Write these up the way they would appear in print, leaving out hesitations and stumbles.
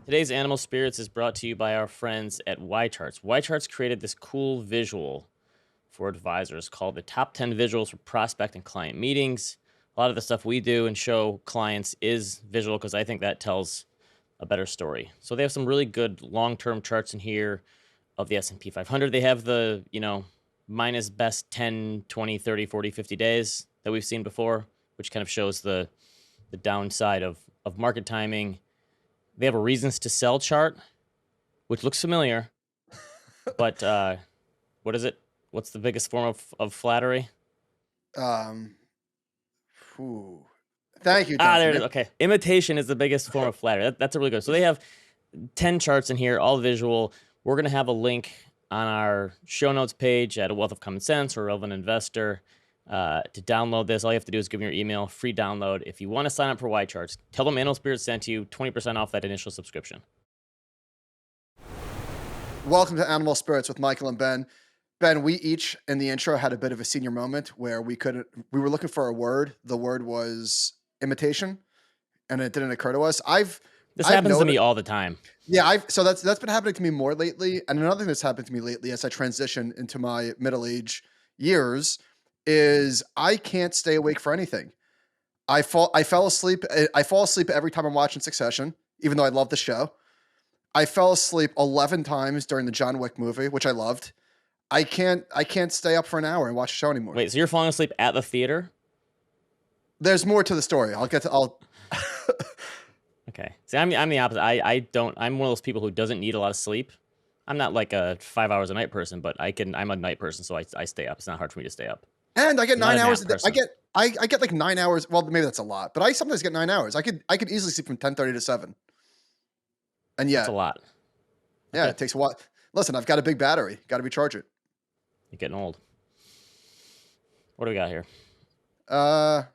Today's Animal Spirits is brought to you by our friends at YCharts. YCharts created this cool visual for advisors called the Top 10 Visuals for Prospect and Client Meetings. A lot of the stuff we do and show clients is visual because I think that tells a better story. So they have some really good long-term charts in here of the S&P 500. They have the, minus best 10, 20, 30, 40, 50 days that we've seen before, which kind of shows the downside of market timing. They have a reasons to sell chart, which looks familiar, but what is it? What's the biggest form of flattery? Thank you, There it is. Okay. Imitation is the biggest form of flattery. That's a really good. So they have 10 charts in here, all visual. We're going to have a link on our show notes page at A Wealth of Common Sense or Relevant Investor to download this. All you have to do is give me your email, free download. If you want to sign up for YCharts, tell them Animal Spirits sent you 20% off that initial subscription. Welcome to Animal Spirits with Michael and Ben. Ben, we each in the intro had a bit of a senior moment where we were looking for a word. The word was imitation, and it didn't occur to us. This happens to me all the time. Yeah, so that's been happening to me more lately. And another thing that's happened to me lately as I transition into my middle age years is I can't stay awake for anything. I fall asleep every time I'm watching Succession, even though I love the show. I fell asleep 11 times during the John Wick movie, which I loved. I can't stay up for an hour and watch the show anymore. Wait, so you're falling asleep at the theater? There's more to the story. Okay. See, I'm the opposite. I'm one of those people who doesn't need a lot of sleep. I'm not like a 5 hours a night person, but I'm a night person, so I stay up. It's not hard for me to stay up. And I get 9 hours. I get like 9 hours. Well, maybe that's a lot, but I sometimes get 9 hours. I could easily sleep from 10:30 to 7. And yeah, that's a lot. Yeah, okay. It takes a while. Listen, I've got a big battery. Got to recharge it. You're getting old. What do we got here? I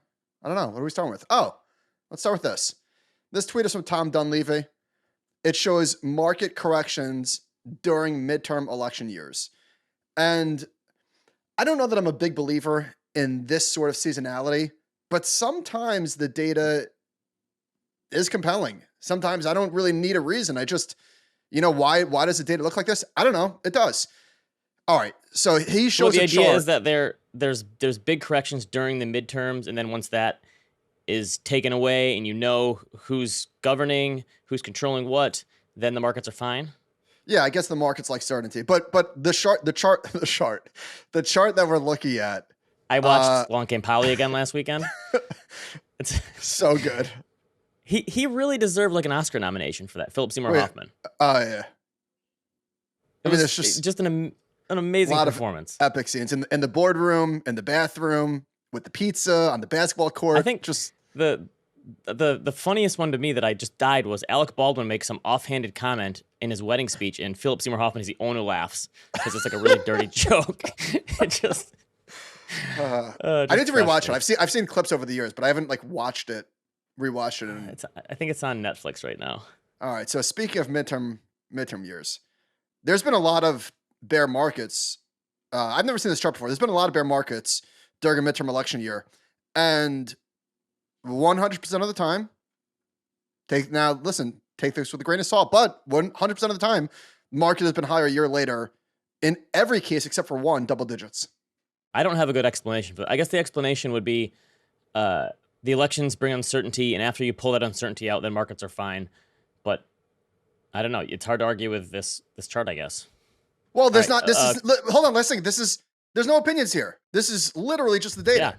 don't know. What are we starting with? Oh, let's start with this. This tweet is from Tom Dunleavy. It shows market corrections during midterm election years. And I don't know that I'm a big believer in this sort of seasonality, but sometimes the data is compelling. Sometimes I don't really need a reason. I just, why does the data look like this? I don't know. It does. All right. So he shows the idea is that there's big corrections during the midterms, and then once that is taken away and who's governing, who's controlling what, then the markets are fine. Yeah, I guess the market's like certainty. But the chart that we're looking at. I watched Long Came Polly again last weekend. It's so good. He really deserved like an Oscar nomination for that. Philip Seymour Hoffman. Oh yeah. It's just an amazing performance. Epic scenes in the boardroom, in the bathroom, with the pizza on the basketball court. I think just the funniest one to me that I just died was Alec Baldwin makes some offhanded comment in his wedding speech, and Philip Seymour Hoffman is the only who laughs because it's like a really dirty joke. It just. I need to rewatch it. I've seen clips over the years, but I haven't rewatched it. I think it's on Netflix right now. All right. So speaking of midterm years, there's been a lot of bear markets. I've never seen this chart before. There's been a lot of bear markets during a midterm election year, and 100% of the time, take this with a grain of salt, but 100% of the time, market has been higher a year later in every case except for one, double digits. I don't have a good explanation, but I guess the explanation would be the elections bring uncertainty, and after you pull that uncertainty out, then markets are fine. But I don't know. It's hard to argue with this chart, I guess. Well, there's not. Hold on. Let's think. There's no opinions here. This is literally just the data. Yeah.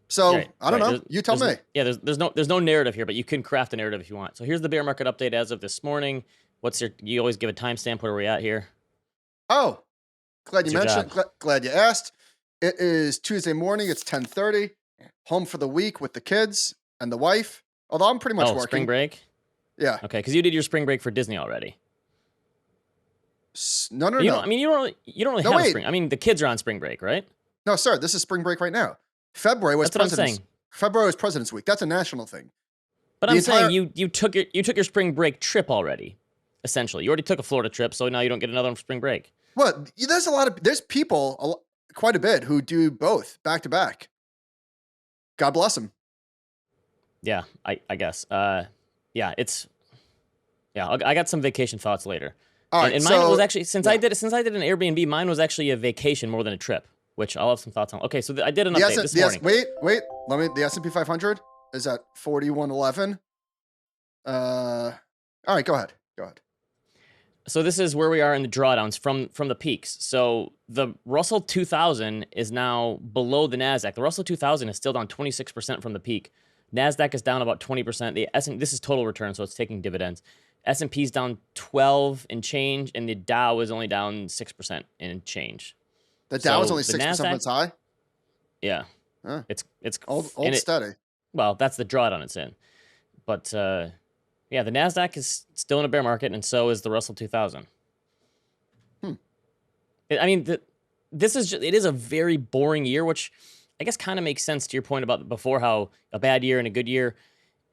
So I don't know. You tell me. Yeah. There's no narrative here, but you can craft a narrative if you want. So here's the bear market update as of this morning. You always give a timestamp. Where are we at here? Oh, glad you mentioned. Glad you asked. It is Tuesday morning. It's 10:30. Home for the week with the kids and the wife. Although I'm pretty much working. Spring break? Yeah. Okay, because you did your spring break for Disney already. No. I mean, you don't really have a spring. I mean, the kids are on spring break, right? No, sir. This is spring break right now. February was February was President's Week. That's a national thing. But I'm saying you took your spring break trip already. Essentially, you already took a Florida trip, so now you don't get another one for spring break. Well, there's people quite a bit who do both back to back. God bless them. Yeah, I guess. Yeah, it's Yeah, I got some vacation thoughts later. All And, right. and mine So was actually since I did an Airbnb, mine was actually a vacation more than a trip, which I'll have some thoughts on. Okay, so I did an update this morning. wait. The S&P 500 is at 4111. All right. Go ahead. So this is where we are in the drawdowns from the peaks. So the Russell 2000 is now below the Nasdaq. The Russell 2000 is still down 26% from the peak. Nasdaq is down about 20%. This is total return, so it's taking dividends. S&P is down 12 and change, and the Dow is only down 6% and change. The Dow is So only the 6% from its high. Yeah, Huh. it's Old and steady. well, that's the drawdown it's in. But yeah, the Nasdaq is still in a bear market, and so is the Russell 2000. I mean, it is a very boring year, which I guess kind of makes sense to your point about before, how a bad year and a good year.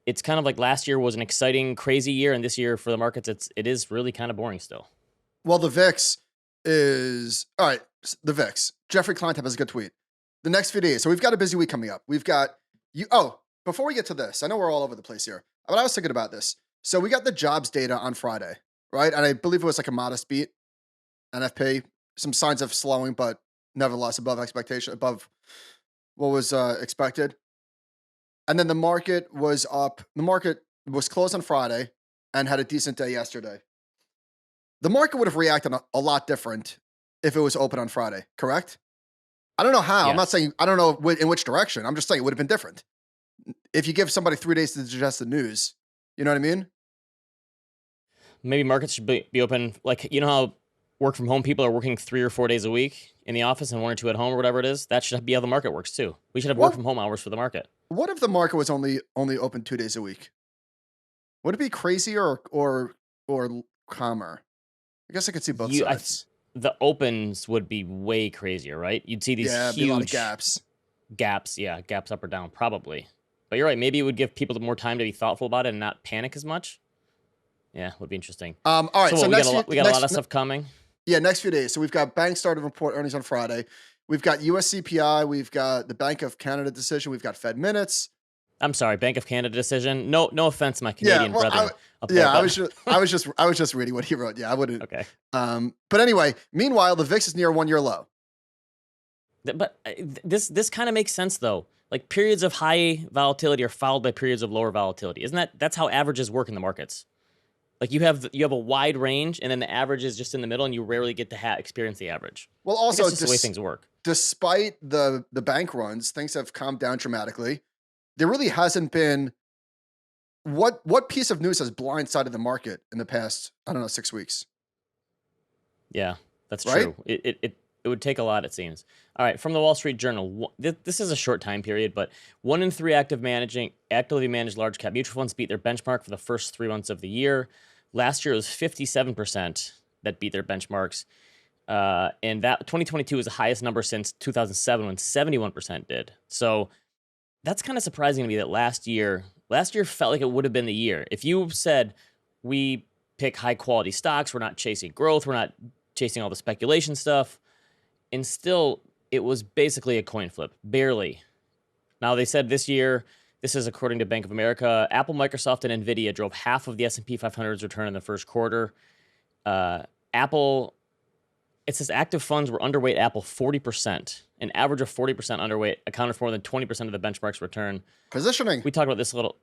It's kind of like last year was an exciting, crazy year, and this year for the markets, it is really kind of boring still. Well, the VIX is all right. The VIX. Jeffrey Kleintab has a good tweet. The next few days. So we've got a busy week coming up. We've got you. Oh, before we get to this, I know we're all over the place here, but I was thinking about this. So we got the jobs data on Friday, right? And I believe it was like a modest beat. NFP, some signs of slowing, but nevertheless above expectation, above what was expected. And then the market was up. The market was closed on Friday and had a decent day yesterday. The market would have reacted a lot different if it was open on Friday, correct? I don't know how. Yes. I'm not saying, I don't know in which direction. I'm just saying it would have been different. If you give somebody 3 days to digest the news, you know what I mean? Maybe markets should be open. Like, you know how work from home people are working 3 or 4 days a week in the office and 1 or 2 at home or whatever it is? That should be how the market works too. We should have work from home hours for the market. What if the market was only open 2 days a week? Would it be crazier or calmer? I guess I could see both sides. The opens would be way crazier, right? You'd see these huge be a lot of gaps. Gaps up or down, probably. But you're right. Maybe it would give people more time to be thoughtful about it and not panic as much. Yeah, would be interesting. All right. So we got a lot of stuff coming. Yeah, next few days. So we've got bank started report earnings on Friday. We've got US CPI. We've got the Bank of Canada decision. We've got Fed minutes. I'm sorry, Bank of Canada decision. No offense, my Canadian brethren. I was just reading what he wrote. Yeah, I wouldn't. Okay. But anyway, meanwhile, the VIX is near 1-year low. But this kind of makes sense though. Like periods of high volatility are followed by periods of lower volatility. That's how averages work in the markets? Like you have a wide range, and then the average is just in the middle, and you rarely get to experience the average. Well, also it's just the way things work. Despite the bank runs, things have calmed down dramatically. There really hasn't been what piece of news has blindsided the market in the past, I don't know, 6 weeks. Yeah, that's right? True. It would take a lot, it seems. All right, from the Wall Street Journal, this is a short time period, but 1 in 3 actively managed large cap mutual funds beat their benchmark for the first 3 months of the year. Last year it was 57% that beat their benchmarks. And that 2022 was the highest number since 2007 when 71% did. So that's kind of surprising to me that last year felt like it would have been the year. If you said we pick high quality stocks, we're not chasing growth, we're not chasing all the speculation stuff, and still it was basically a coin flip, barely. Now they said this year, this is according to Bank of America, Apple, Microsoft, and Nvidia drove half of the S&P 500's return in the first quarter. Apple, it says active funds were underweight Apple 40%. An average of 40% underweight accounted for more than 20% of the benchmark's return. Positioning. We talked about this a little.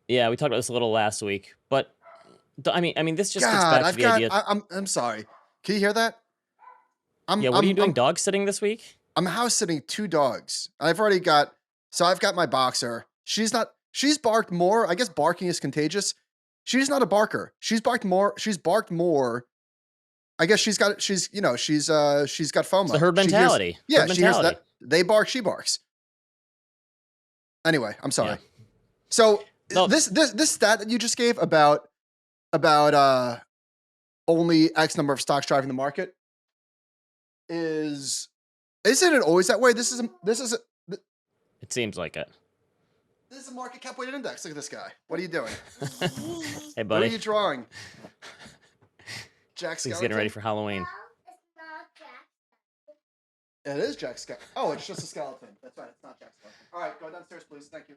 Yeah, we talked about this a little last week. But I mean, this just gets back to the idea. I'm sorry. Can you hear that? What are you doing? Dog sitting this week? I'm house sitting 2 dogs. I've got my boxer. She's barked more. I guess barking is contagious. She's not a barker. She's barked more. I guess she's got FOMO. It's the herd mentality. She hears that. They bark, she barks. Anyway, I'm sorry. Yeah. So this stat that you just gave about only X number of stocks driving the market isn't it always that way? It seems like it. This is a market cap weighted index. Look at this guy. What are you doing? Hey, buddy. What are you drawing? Jack Skellington? He's getting ready for Halloween. No, it's not Jack. It is Jack Skellington. Oh, it's just a skeleton. That's right. It's not Jack Skellington. All right, go downstairs, please. Thank you.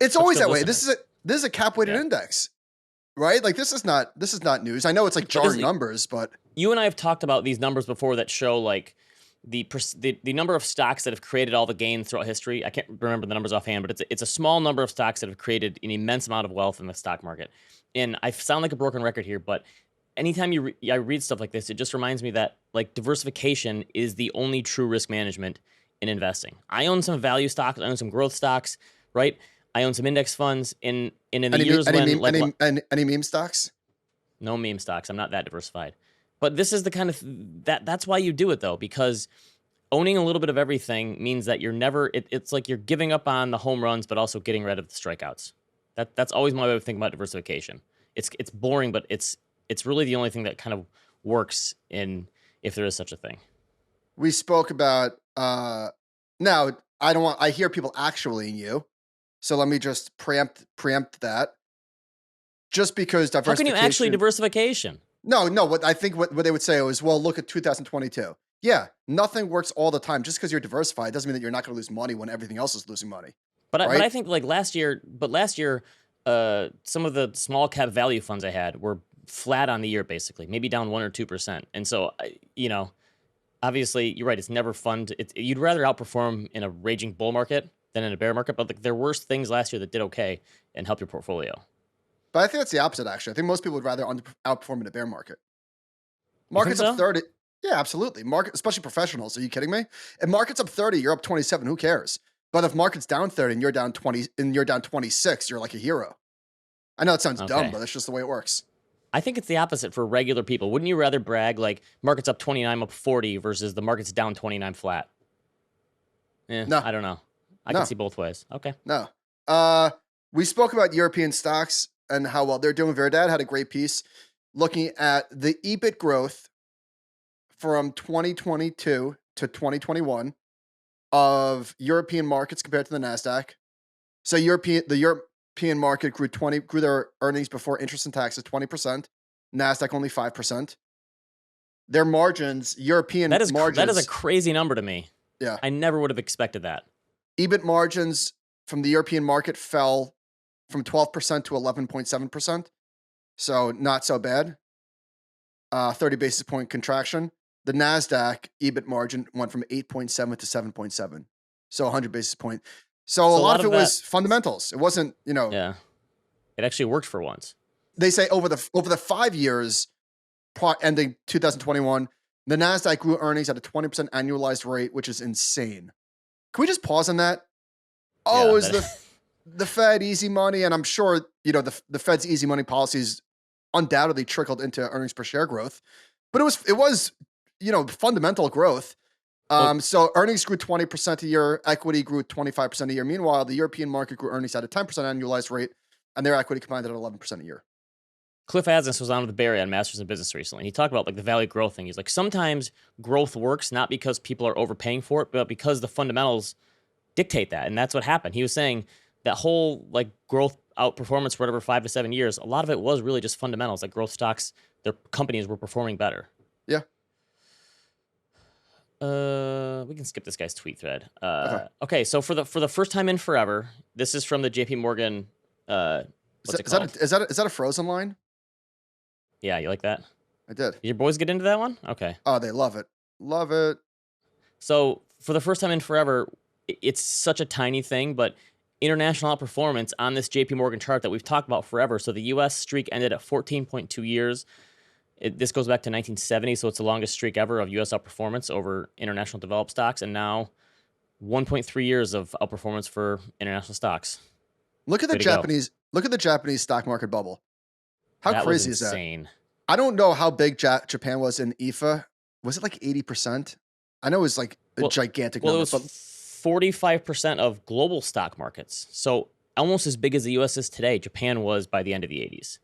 It's always that way. This is it. This is a cap weighted index, right? Like this is not news. I know it's like jarring numbers, but you and I have talked about these numbers before that show like the number of stocks that have created all the gains throughout history. I can't remember the numbers offhand, but it's a small number of stocks that have created an immense amount of wealth in the stock market. And I sound like a broken record here, but anytime I read stuff like this, it just reminds me that like diversification is the only true risk management in investing. I own some value stocks, I own some growth stocks, right? I own some index funds. In the years when any meme stocks? No meme stocks. I'm not that diversified. But this is the kind of that's why you do it though, because owning a little bit of everything means that you're never. It's like you're giving up on the home runs, but also getting rid of the strikeouts. That's always my way of thinking about diversification. It's boring, but it's really the only thing that kind of works in if there is such a thing. We spoke about now. I hear people actuallying you, so let me just preempt that. Just because diversification. How can you actually diversification? No. What I think what they would say is, well, look at 2022. Yeah, nothing works all the time. Just because you're diversified doesn't mean that you're not going to lose money when everything else is losing money. But I think like last year, some of the small cap value funds I had were flat on the year, basically, maybe down 1 or 2%. And so, obviously, you're right. It's never fun. You'd rather outperform in a raging bull market than in a bear market. But like, there were things last year that did okay and help your portfolio. But I think that's the opposite, actually. I think most people would rather outperform in a bear market. Markets up 30. Yeah, absolutely. Especially professionals. Are you kidding me? If market's up 30, you're up 27. Who cares? But if market's down 30 and you're down 20 and you're down 26, you're like a hero. I know it sounds dumb, but that's just the way it works. I think it's the opposite for regular people. Wouldn't you rather brag like market's up 29, I'm up 40 versus the market's down 29 flat? No. I don't know. I can see both ways. Okay. No. We spoke about European stocks and how well they're doing. Verdad had a great piece looking at the EBIT growth from 2022 to 2021 of European markets compared to the NASDAQ. So the European market grew their earnings before interest and taxes 20%. NASDAQ only 5%. Their margins, European margins. That is a crazy number to me. Yeah. I never would have expected that. EBIT margins from the European market fell from 12% to 11.7%. So not so bad. 30 basis point contraction. The NASDAQ EBIT margin went from 8.7 to 7.7. So 100 basis point. So a lot of it was fundamentals. It wasn't, Yeah. It actually worked for once. They say over the 5 years ending 2021, the NASDAQ grew earnings at a 20% annualized rate, which is insane. Can we just pause on that? Oh, is the Fed easy money? And I'm sure, the Fed's easy money policies undoubtedly trickled into earnings per share growth, but it was fundamental growth. So earnings grew 20% a year, equity grew 25% a year. Meanwhile, the European market grew earnings at a 10% annualized rate, and their equity combined at 11% a year. Cliff Asness was on with Barry on Masters in Business recently. He talked about like the value growth thing. He's like, sometimes growth works not because people are overpaying for it, but because the fundamentals dictate that. And that's what happened. He was saying that whole like growth outperformance for whatever 5 to 7 years, a lot of it was really just fundamentals. Like growth stocks, their companies were performing better. Yeah. We can skip this guy's tweet thread. Okay. So for the first time in forever, this is from the JP Morgan. What's it called? Is that a Frozen line? Yeah, you like that? I did. Did your boys get into that one? Okay. Oh, they love it. Love it. So for the first time in forever, it's such a tiny thing, but international outperformance on this JP Morgan chart that we've talked about forever. So the U.S. streak ended at 14.2 years. This goes back to 1970, so it's the longest streak ever of U.S. outperformance over international developed stocks, and now 1.3 years of outperformance for international stocks. Look at the Japanese stock market bubble. How crazy is that? Insane. I don't know how big Japan was in IFA. Was it like 80%? I know it was like a gigantic number. Well, it was 45% of global stock markets. So almost as big as the U.S. is today, Japan was by the end of the 80s.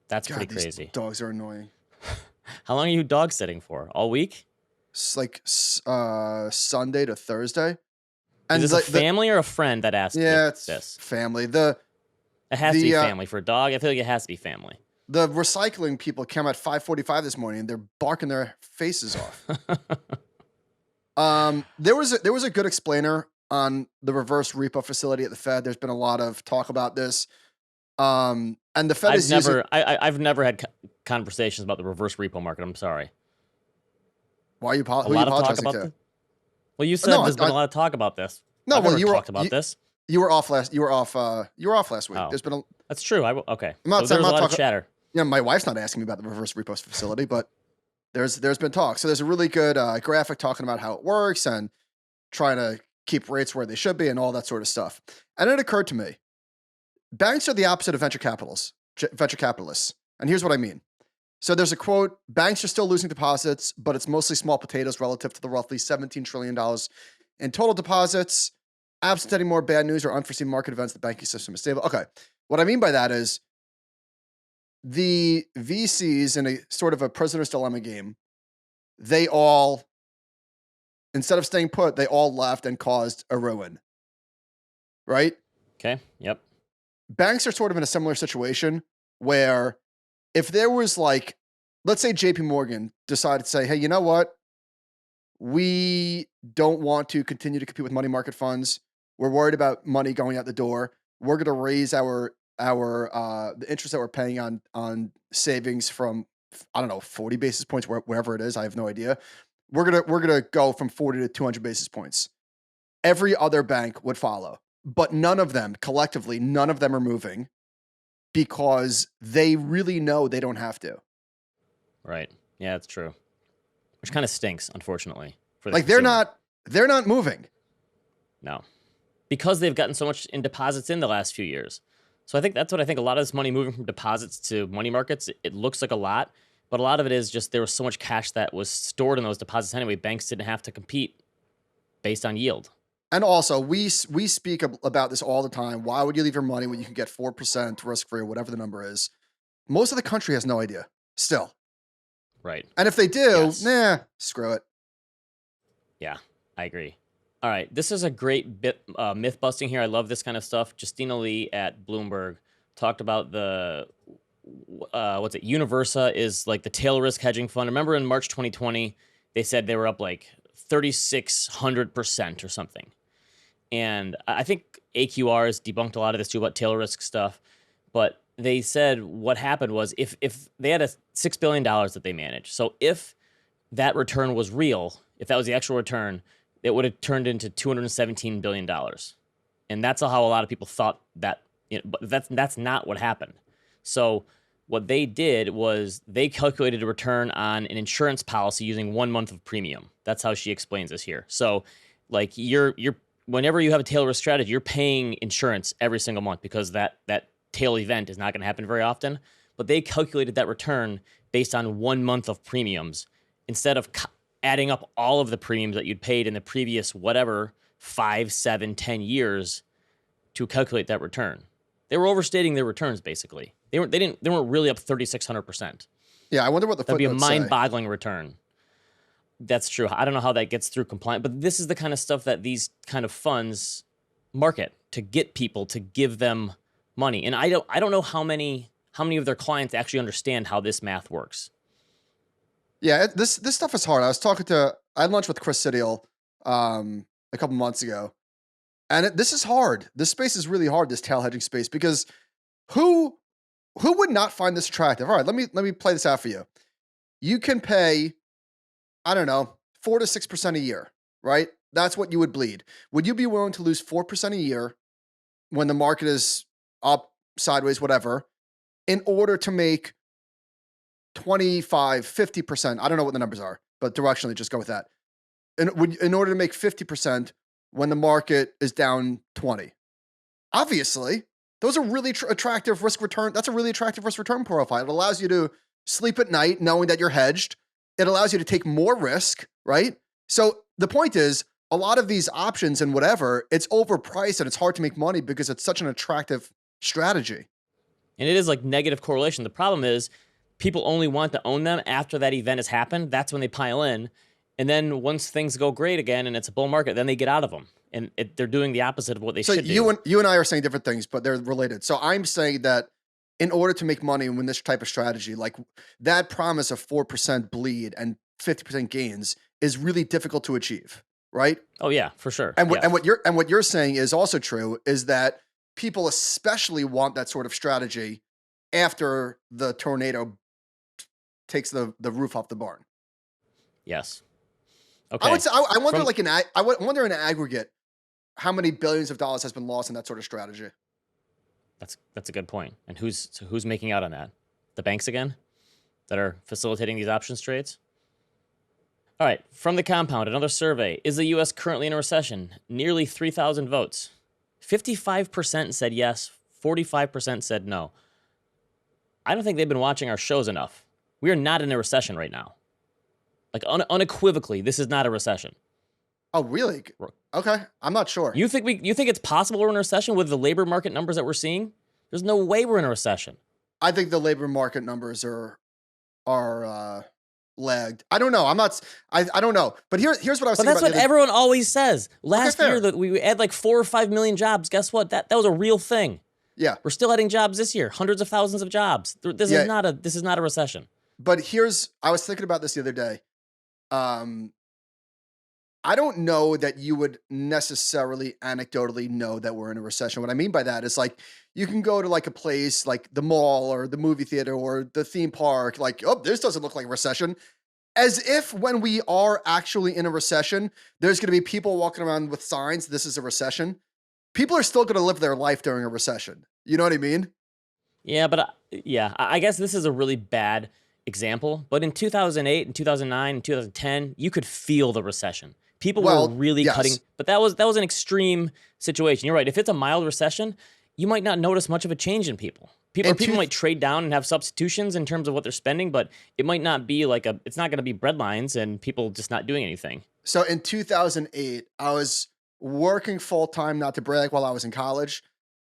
That's pretty crazy. These dogs are annoying. How long are you dog sitting for? All week? It's like Sunday to Thursday. And is this a family or a friend that asked it's this? Family. It has to be family. For a dog, I feel like it has to be family. The recycling people came at 5:45 this morning, and they're barking their faces off. There was a good explainer on the reverse repo facility at the Fed. There's been a lot of talk about this. And the Fed is using. I've never had conversations about the reverse repo market. I'm sorry. Why are you? A Who are you lot of talk apologizing about to? this. Well, you said No, there's been a lot of talk about this. no. I've Well, never you were talked about this. You were off last. You were off. You were off last week. Oh. There's been a. That's true. Okay. I'm not So saying- there's I'm a not lot of talking- chatter. Yeah, my wife's not asking me about the reverse repo facility, but there's been talk. So there's a really good graphic talking about how it works and trying to keep rates where they should be and all that sort of stuff. And it occurred to me, banks are the opposite of venture capitalists. And here's what I mean. So there's a quote: banks are still losing deposits, but it's mostly small potatoes relative to the roughly $17 trillion in total deposits. Absent any more bad news or unforeseen market events, the banking system is stable. Okay. What I mean by that is the VCs in a sort of a prisoner's dilemma game, they all, instead of staying put, they all left and caused a ruin. Right? Okay. Yep. Banks are sort of in a similar situation where if there was like, let's say JP Morgan decided to say, hey, you know what? We don't want to continue to compete with money market funds. We're worried about money going out the door. We're going to raise the interest that we're paying on savings from, I don't know, 40 basis points, wherever it is. I have no idea. We're gonna go from 40 to 200 basis points. Every other bank would follow, but none of them collectively, none of them are moving because they really know they don't have to. Right. Yeah, that's true. Which kind of stinks, unfortunately. For the Like consumer. they're not moving. No. Because they've gotten so much in deposits in the last few years. So I think that's what I think. A lot of this money moving from deposits to money markets, it looks like a lot, but a lot of it is just there was so much cash that was stored in those deposits anyway. Banks didn't have to compete based on yield. And also, we speak about this all the time. Why would you leave your money when you can get 4% risk-free or whatever the number is? Most of the country has no idea still. Right. And if they do, Yes. screw it. Yeah, I agree. All right, this is a great bit myth busting here. I love this kind of stuff. Justina Lee at Bloomberg talked about the Universa is like the tail risk hedging fund. Remember in March 2020, they said they were up like 3,600% or something. And I think AQR has debunked a lot of this too about tail risk stuff. But they said what happened was if they had a $6 billion that they managed. So if that return was real, if that was the actual return, it would have turned into $217 billion. And that's how a lot of people thought that, but that's not what happened. So what they did was they calculated a return on an insurance policy using 1 month of premium. That's how she explains this here. So like you're whenever you have a tail risk strategy, you're paying insurance every single month because that tail event is not going to happen very often. But they calculated that return based on 1 month of premiums instead of adding up all of the premiums that you'd paid in the previous whatever 5, 7, 10 years to calculate that return. They were overstating their returns basically. They weren't really up 3,600%. Yeah, I wonder what the That'd be a footnotes say. mind-boggling return. That's true. I don't know how that gets through compliance, but this is the kind of stuff that these kind of funds market to get people to give them money. And I don't know how many of their clients actually understand how this math works. Yeah, this stuff is hard. I had lunch with Chris Sidiel a couple months ago, and this is hard. This space is really hard. This tail hedging space, because who would not find this attractive? All right, let me play this out for you. You can pay, I don't know, 4 to 6% a year, right? That's what you would bleed. Would you be willing to lose 4% a year when the market is up, sideways, whatever, in order to make 25, 50%? I don't know what the numbers are, but directionally, just go with that. In order to make 50% when the market is down 20. Obviously, those are really attractive risk return. That's a really attractive risk return profile. It allows you to sleep at night knowing that you're hedged. It allows you to take more risk, right? So the point is, a lot of these options and whatever, it's overpriced and it's hard to make money because it's such an attractive strategy. And it is like negative correlation. The problem is people only want to own them after that event has happened. That's when they pile in. And then once things go great again and it's a bull market, then they get out of them. And they're doing the opposite of what they should do. So you and I are saying different things, but they're related. So I'm saying that in order to make money with this type of strategy, like that promise of 4% bleed and 50% gains is really difficult to achieve. right? Oh yeah, for sure. And Yeah. what you're saying is also true, is that people especially want that sort of strategy after the tornado takes the roof off the barn. Yes. I Okay. would say, I wonder, From- I wonder in aggregate how many billions of dollars has been lost in that sort of strategy. That's a good point. And who's making out on that? The banks again that are facilitating these options trades? All right, from the compound, another survey. Is the U.S. currently in a recession? Nearly 3,000 votes. 55% said yes, 45% said no. I don't think they've been watching our shows enough. We are not in a recession right now. Like unequivocally, this is not a recession. Oh, really? Okay, I'm not sure. You think it's possible we're in a recession with the labor market numbers that we're seeing? There's no way we're in a recession. I think the labor market numbers are lagged. I don't know. I don't know. But here's what I was But thinking that's about. what everyone always says. Last fair. year that we had like 4 or 5 million jobs. Guess what? That was a real thing. Yeah. We're still adding jobs this year. Hundreds of thousands of jobs. This Yeah. is not a recession. But I was thinking about this the other day. I don't know that you would necessarily anecdotally know that we're in a recession. What I mean by that is, like, you can go to like a place like the mall or the movie theater or the theme park, like, oh, this doesn't look like a recession. As if when we are actually in a recession, there's going to be people walking around with signs, this is a recession. People are still going to live their life during a recession. You know what I mean? Yeah, but I guess this is a really bad example. But in 2008 and 2009 and 2010, you could feel the recession. People were really yes. cutting, but that was an extreme situation. You're right. If it's a mild recession, you might not notice much of a change in people. People might trade down and have substitutions in terms of what they're spending, but it might not be it's not going to be bread lines and people just not doing anything. So in 2008, I was working full time, not to brag, while I was in college,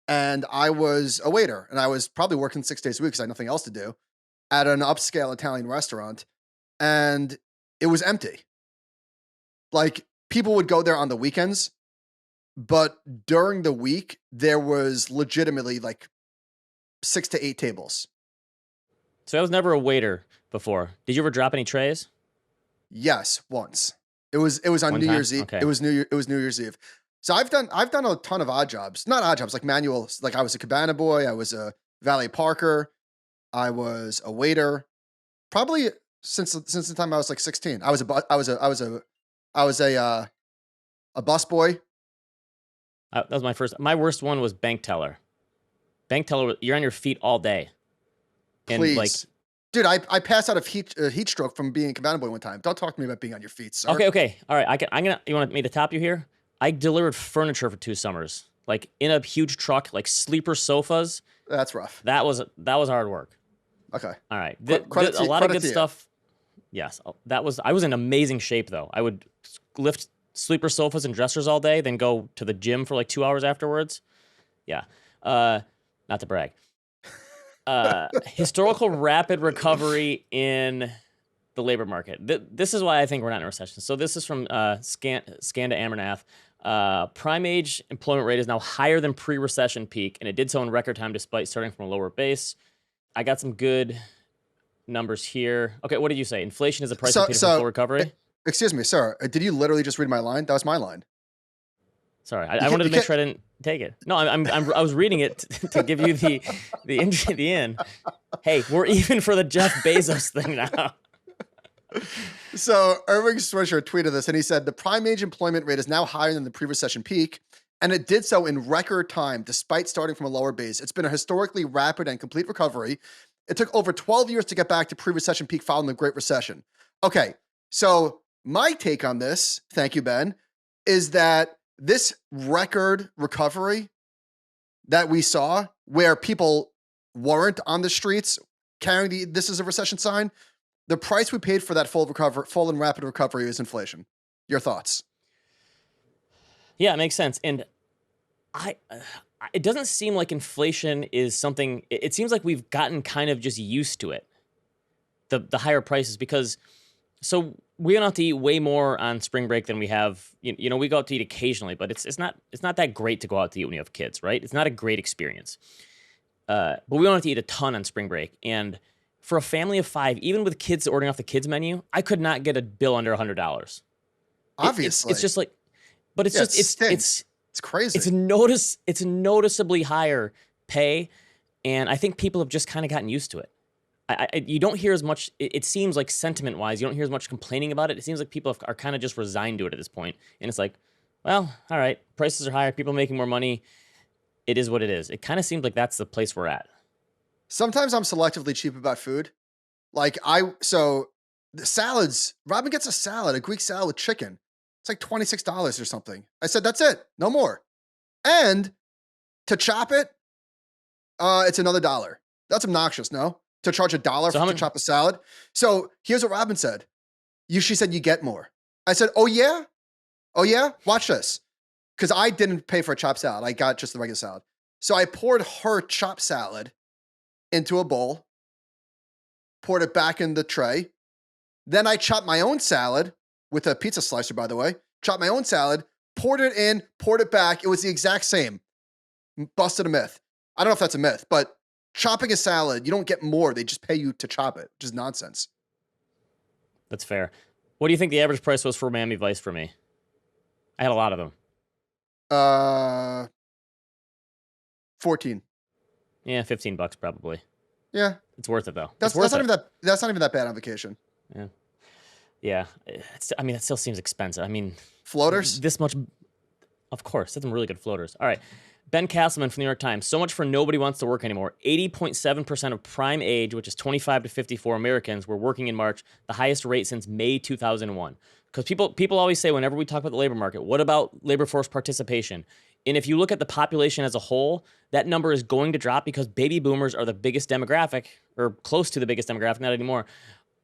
and I was a waiter, and I was probably working 6 days a week because I had nothing else to do at an upscale Italian restaurant, and it was empty. Like, people would go there on the weekends, but during the week, there was legitimately like 6 to 8 tables. So I was never a waiter before. Did you ever drop any trays? Yes, once. It was on One New time? Year's Eve. Okay. It was New Year's Eve. So I've done a ton of odd jobs. Not odd jobs, like manual. Like, I was a cabana boy, I was a valet parker, I was a waiter. Probably since the time I was like 16. I was a bus boy. That was my first. My worst one was bank teller. Bank teller, you're on your feet all day. And Please. Dude, I passed out of heat stroke from being a cabana boy one time. Don't talk to me about being on your feet, sir. Okay. All right. You want me to top you here? I delivered furniture for 2 summers, like in a huge truck, like sleeper sofas. That's rough. That was hard work. Okay. All right. Credit A lot of good to you. stuff. Yes. I was in amazing shape though. I would lift sleeper sofas and dressers all day, then go to the gym for like 2 hours afterwards. Yeah. Not to brag. Historical rapid recovery in the labor market. This is why I think we're not in a recession. So this is from Scan to Amernath. Prime age employment rate is now higher than pre-recession peak, and it did so in record time despite starting from a lower base. I got some good numbers here. Okay, what did you say? Inflation is the price we paid for full recovery? Excuse me, sir. Did you literally just read my line? That was my line. Sorry, I wanted to make sure I didn't take it. No, I was reading it to give you the end. Hey, we're even for the Jeff Bezos thing now. So Irving Swisher tweeted this, and he said the prime age employment rate is now higher than the pre-recession peak, and it did so in record time despite starting from a lower base. It's been a historically rapid and complete recovery. It took over 12 years to get back to pre-recession peak following the Great Recession. Okay, so my take on this, thank you, Ben, is that this record recovery that we saw, where people weren't on the streets carrying this is a recession sign, the price we paid for that full and rapid recovery is inflation. Your thoughts? Yeah, it makes sense. And it doesn't seem like inflation is something, it seems like we've gotten kind of just used to it. The higher prices, because so we went out to eat way more on spring break than we have, you know, we go out to eat occasionally, but it's not that great to go out to eat when you have kids, right? It's not a great experience. But we went out to eat a ton on spring break, and for a family of 5, even with kids ordering off the kids menu, I could not get a bill under $100. Obviously. It's just like, but it's Yeah, just it stinks. It's crazy. it's a noticeably higher pay, and I think people have just kind of gotten used to it. You don't hear as much. It seems like sentiment wise, you don't hear as much complaining about it. It seems like people are kind of just resigned to it at this point, and it's like, well, all right, prices are higher, people are making more money. It is what it is. It kind of seems like that's the place we're at. Sometimes I'm selectively cheap about food. Like so the salads, Robin gets a salad, a Greek salad with chicken. It's like $26 or something. I said, that's it, no more. And to chop it, it's another $1. That's obnoxious, no? To charge $1 to chop a salad. So here's what Robin said. She said, you get more. I said, oh yeah? Oh yeah? Watch this. Because I didn't pay for a chopped salad. I got just the regular salad. So I poured her chopped salad into a bowl, poured it back in the tray. Then I chopped my own salad with a pizza slicer, by the way. Chopped my own salad, poured it in, poured it back. It was the exact same. Busted a myth. I don't know if that's a myth, but chopping a salad, you don't get more. They just pay you to chop it, which is nonsense. That's fair. What do you think the average price was for Miami Vice for me? I had a lot of them. 14. Yeah, $15 probably. Yeah, it's worth it though. That's not even that bad on vacation. Yeah. I mean, it still seems expensive. I mean, floaters this much. Of course, that's some really good floaters. All right. Ben Castleman from the New York Times. So much for nobody wants to work anymore. 80.7% of prime age, which is 25 to 54 Americans, were working in March, the highest rate since May 2001. Because people always say whenever we talk about the labor market, what about labor force participation? And if you look at the population as a whole, that number is going to drop because baby boomers are the biggest demographic, or close to the biggest demographic, not anymore.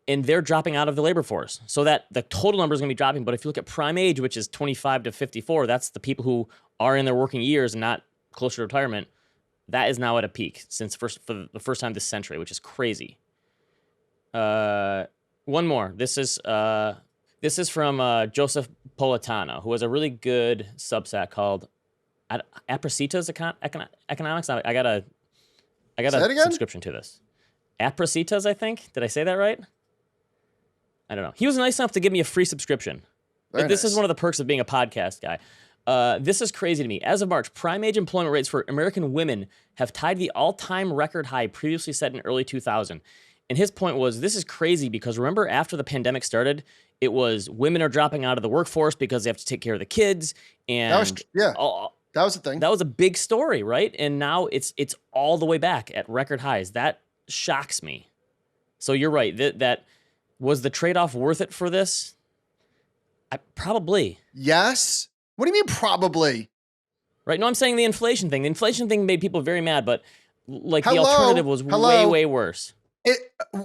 And they're dropping out of the labor force. So that the total number is going to be dropping. But if you look at prime age, which is 25 to 54, that's the people who are in their working years and not closer to retirement. That is now at a peak for the first time this century, which is crazy. One more. This is from Joseph Politano, who has a really good Substack called Aprecitas Economics. I got a subscription to this. Aprecitas, I think. Did I say that right? I don't know. He was nice enough to give me a free subscription. This is one of the perks of being a podcast guy. This is crazy to me. As of March, prime age employment rates for American women have tied the all-time record high previously set in early 2000. And his point was, this is crazy because remember after the pandemic started, it was women are dropping out of the workforce because they have to take care of the kids. And that was the thing. That was a big story, right? And now it's all the way back at record highs. That shocks me. So you're right. That was the trade-off worth it for this? Probably. Yes. What do you mean probably? Right. No, I'm saying the inflation thing. The inflation thing made people very mad, but like the alternative was way worse.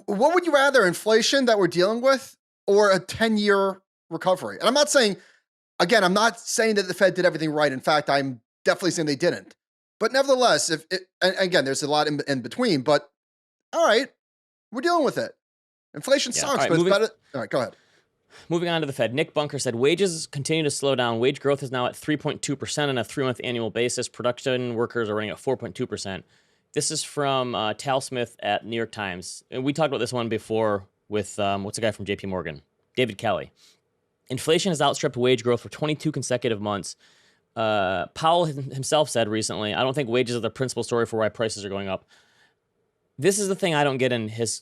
What would you rather, inflation that we're dealing with or a 10-year recovery? And I'm not saying that the Fed did everything right. In fact, I'm definitely saying they didn't. But nevertheless, and again, there's a lot in between, but all right, we're dealing with it. Inflation sucks, but it's better. All right, go ahead. Moving on to the Fed, Nick Bunker said wages continue to slow down. Wage growth is now at 3.2% on a 3-month annual basis. Production workers are running at 4.2%. This is from Tal Smith at New York Times. And we talked about this one before with, what's the guy from JP Morgan? David Kelly. Inflation has outstripped wage growth for 22 consecutive months. Powell himself said recently, I don't think wages are the principal story for why prices are going up. This is the thing I don't get and has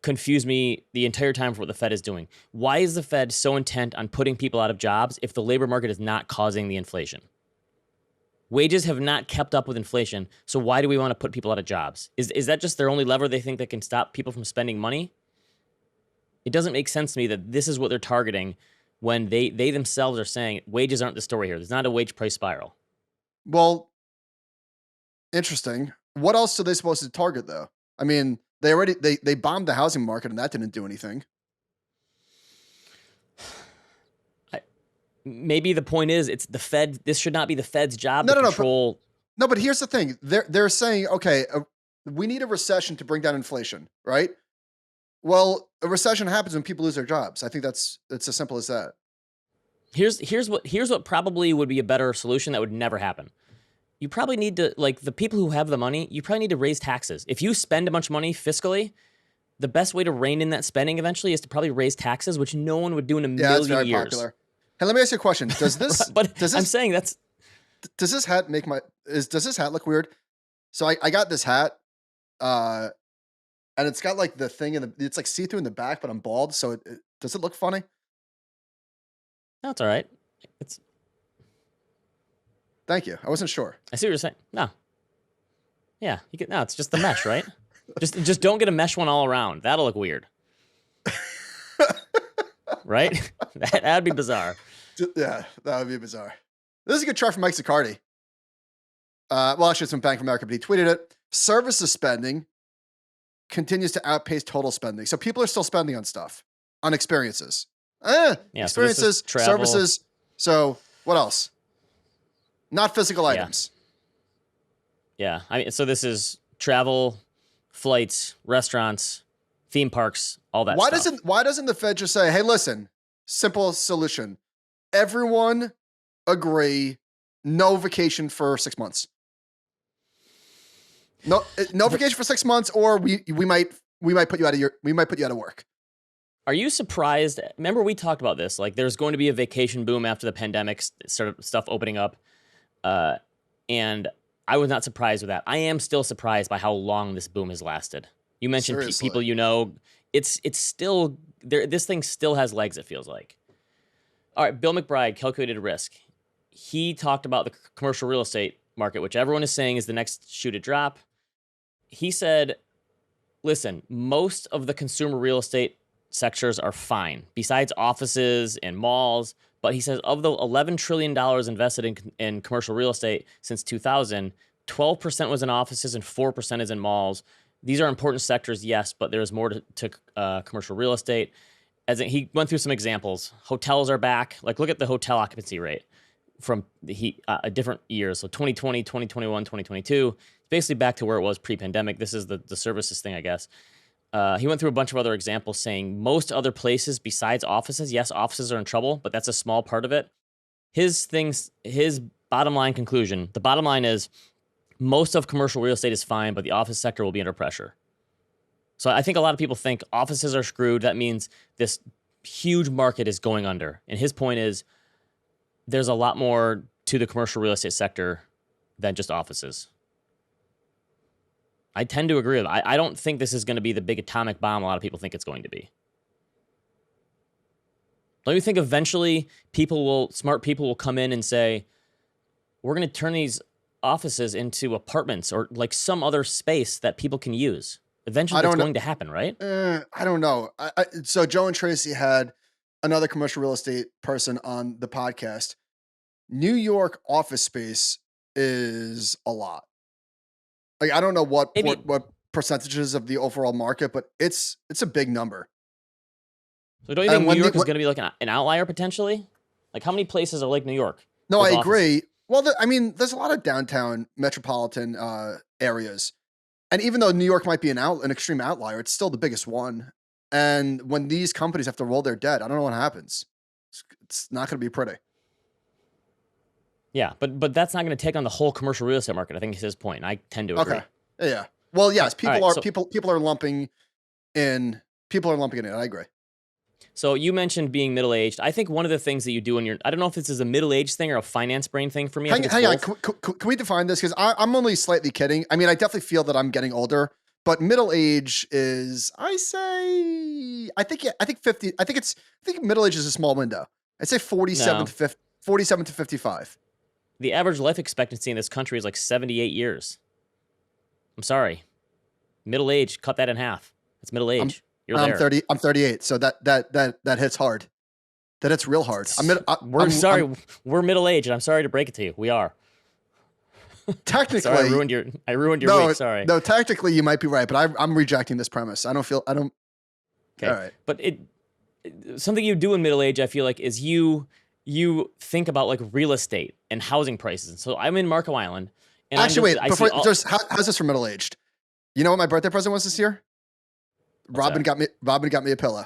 confused me the entire time for what the Fed is doing. Why is the Fed so intent on putting people out of jobs if the labor market is not causing the inflation? Wages have not kept up with inflation, so why do we want to put people out of jobs? Is that just their only lever they think that can stop people from spending money? It doesn't make sense to me that this is what they're targeting when they themselves are saying wages aren't the story here. There's not a wage price spiral. Well, interesting. What else are they supposed to target, though? I mean, they bombed the housing market and that didn't do anything. Maybe the point is it's the Fed. This should not be the Fed's job to control. But here's the thing. They're saying, okay, we need a recession to bring down inflation, right? Well, a recession happens when people lose their jobs. I think it's as simple as that. Here's what probably would be a better solution that would never happen. You probably need to, like, the people who have the money, you probably need to raise taxes. If you spend a bunch of money fiscally, the best way to rein in that spending eventually is to probably raise taxes, which no one would do in a million that's very years. Popular. Hey, let me ask you a question. Does this But does I'm this saying that's does this hat make does this hat look weird? So I got this hat, uh, and it's got like the thing it's like see through in the back, but I'm bald. So does it look funny? that's all right. It's Thank you. I wasn't sure. I see what you're saying. No, yeah, you get no. It's just the mesh, right? just don't get a mesh one all around. That'll look weird, right? That'd be bizarre. Yeah, that would be bizarre. This is a good chart from Mike Zaccardi. Well, actually, it's from Bank of America, but he tweeted it. Services spending continues to outpace total spending. So people are still spending on stuff, on experiences. Yeah, so this is Experiences, travel. services. So what else? Not physical Yeah. items. Yeah, I mean, so this is travel, flights, restaurants, theme parks, all that. Why stuff. doesn't the Fed just say, hey, listen, simple solution. Everyone agree, no vacation for 6 months. No vacation for 6 months, or we might put you out of work. Are you surprised? Remember, we talked about this. Like, there's going to be a vacation boom after the pandemic, sort of stuff opening up. And I was not surprised with that. I am still surprised by how long this boom has lasted. You mentioned Seriously. people you know. It's still there. This thing still has legs, it feels like. All right, Bill McBride, calculated risk. He talked about the commercial real estate market, which everyone is saying is the next shoe to drop. He said, listen, most of the consumer real estate sectors are fine, besides offices and malls. But he says of the $11 trillion invested in commercial real estate since 2000, 12% was in offices and 4% is in malls. These are important sectors, yes, but there's more to commercial real estate. He went through some examples. Hotels are back. Like, look at the hotel occupancy rate from different years. So 2020, 2021, 2022, it's basically back to where it was pre-pandemic. This is the services thing, I guess. He went through a bunch of other examples saying most other places besides offices, yes, offices are in trouble, but that's a small part of it. His bottom line conclusion, the bottom line is most of commercial real estate is fine, but the office sector will be under pressure. So I think a lot of people think offices are screwed. That means this huge market is going under. And his point is there's a lot more to the commercial real estate sector than just offices. I tend to agree with him. I don't think this is going to be the big atomic bomb a lot of people think it's going to be. Don't you think eventually smart people will come in and say, we're going to turn these offices into apartments or like some other space that people can use? Eventually it's going to happen, right? I don't know. So Joe and Tracy had another commercial real estate person on the podcast. New York office space is a lot. Like, I don't know what percentages of the overall market, but it's a big number. So don't you think New York is going to be like an outlier potentially? Like, how many places are like New York? No, I agree. Well, there's a lot of downtown metropolitan areas. And even though New York might be an extreme outlier, it's still the biggest one. And when these companies have to roll their debt, I don't know what happens. It's not going to be pretty. Yeah, but that's not going to take on the whole commercial real estate market. I think is his point. I tend to agree. Okay. Yeah. Well, yes, people are lumping in. People are lumping it in. I agree. So you mentioned being middle-aged. I think one of the things that you do I don't know if this is a middle-aged thing or a finance brain thing for me. Hang on. Can we define this? Because I'm only slightly kidding. I mean, I definitely feel that I'm getting older, but middle age is, I think 50. I think middle age is a small window. I'd say 47 to 55. The average life expectancy in this country is like 78 years. I'm sorry. Middle age, cut that in half. It's middle age. You're there. I'm 38, so that hits hard. That hits real hard. We're middle aged. I'm sorry to break it to you. We are. Technically, sorry, I ruined your week. Sorry. No, technically you might be right, but I'm rejecting this premise. I don't. Okay. All right. But something you do in middle age, I feel like, is you think about like real estate and housing prices. And so I'm in Marco Island. And actually, how's this for middle aged? You know what my birthday present was this year? Robin got me a pillow.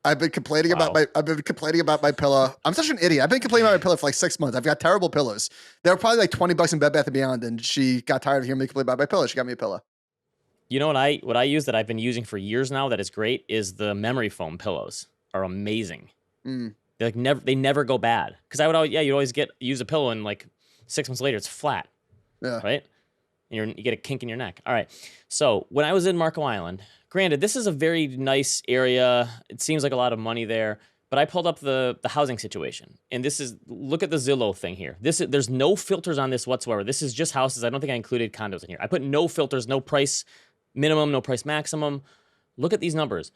I've been complaining about my pillow. I'm such an idiot. I've been complaining about my pillow for like 6 months. I've got terrible pillows. They were probably like $20 in Bed Bath & Beyond, and she got tired of hearing me complain about my pillow. She got me a pillow. You know what I use that I've been using for years now that is great is the memory foam pillows are amazing. They never go bad. Because I would always, you always use a pillow and like 6 months later it's flat, Yeah. right? And you get a kink in your neck. All right. So when I was in Marco Island, granted, this is a very nice area. It seems like a lot of money there. But I pulled up the housing situation, and look at the Zillow thing here. There's no filters on this whatsoever. This is just houses. I don't think I included condos in here. I put no filters, no price minimum, no price maximum. Look at these numbers.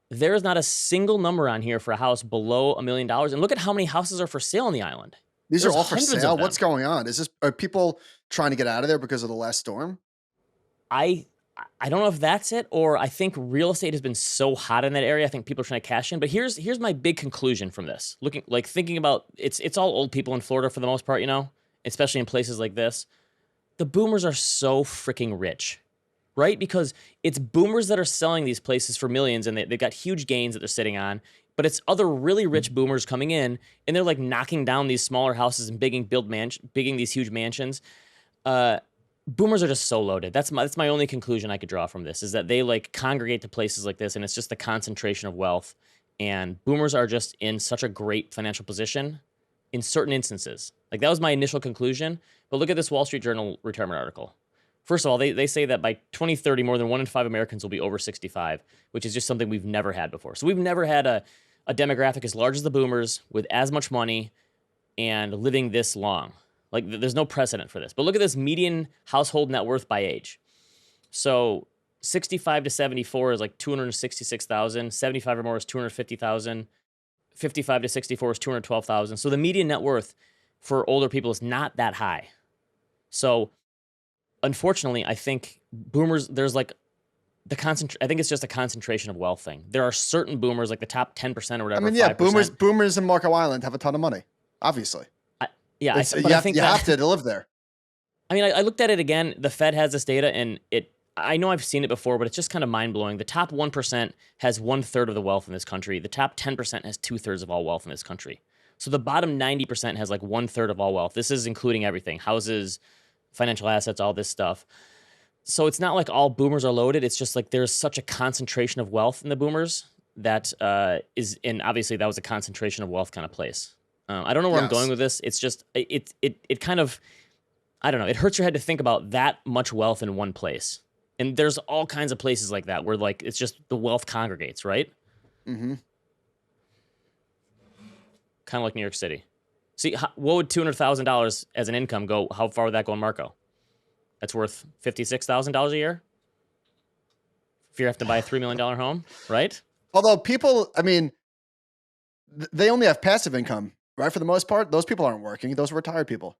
There is not a single number on here for a house below $1 million. And look at how many houses are for sale on the island. These There's are all for hundreds of sale. them. What's going on? Are people trying to get out of there because of the last storm? I don't know if that's it, or I think real estate has been so hot in that area. I think people are trying to cash in. But here's my big conclusion from this. Thinking about it's all old people in Florida for the most part, especially in places like this. The boomers are so freaking rich, right? Because it's boomers that are selling these places for millions, and they've got huge gains that they're sitting on. But it's other really rich boomers coming in, and they're like knocking down these smaller houses and bigging these huge mansions. Boomers are just so loaded. That's my only conclusion I could draw from this, is that they like congregate to places like this, and it's just the concentration of wealth. And boomers are just in such a great financial position in certain instances. Like, that was my initial conclusion. But look at this Wall Street Journal retirement article. First of all, they say that by 2030, more than 1 in 5 Americans will be over 65, which is just something we've never had before. So we've never had a demographic as large as the boomers with as much money and living this long. Like, there's no precedent for this. But look at this median household net worth by age. So 65 to 74 is like 266,000. 75 or more is 250,000. 55 to 64 is 212,000. So the median net worth for older people is not that high. So unfortunately, I think boomers, there's like I think it's just a concentration of wealth thing. There are certain boomers, like the top 10% or whatever. I mean, yeah, 5%. boomers in Marco Island have a ton of money, obviously. You I think you have to live there. I mean, I looked at it again. The Fed has this data, and I know I've seen it before, but it's just kind of mind-blowing. The top 1% has 1/3 of the wealth in this country. The top 10% has 2/3 of all wealth in this country. So the bottom 90% has like 1/3 of all wealth. This is including everything: houses, financial assets, all this stuff. So it's not like all boomers are loaded. It's just like there's such a concentration of wealth in the boomers that and obviously that was a concentration of wealth kind of place. I don't know where I'm going with this. It's just, it kind of, I don't know. It hurts your head to think about that much wealth in one place. And there's all kinds of places like that where like, it's just the wealth congregates, right? Mm-hmm. Kind of like New York City. See, what would $200,000 as an income go? How far would that go in Marco? That's worth $56,000 a year. If you have to buy a $3 million home, right? Although people, I mean, they only have passive income. Right, for the most part, those people aren't working. Those are retired people.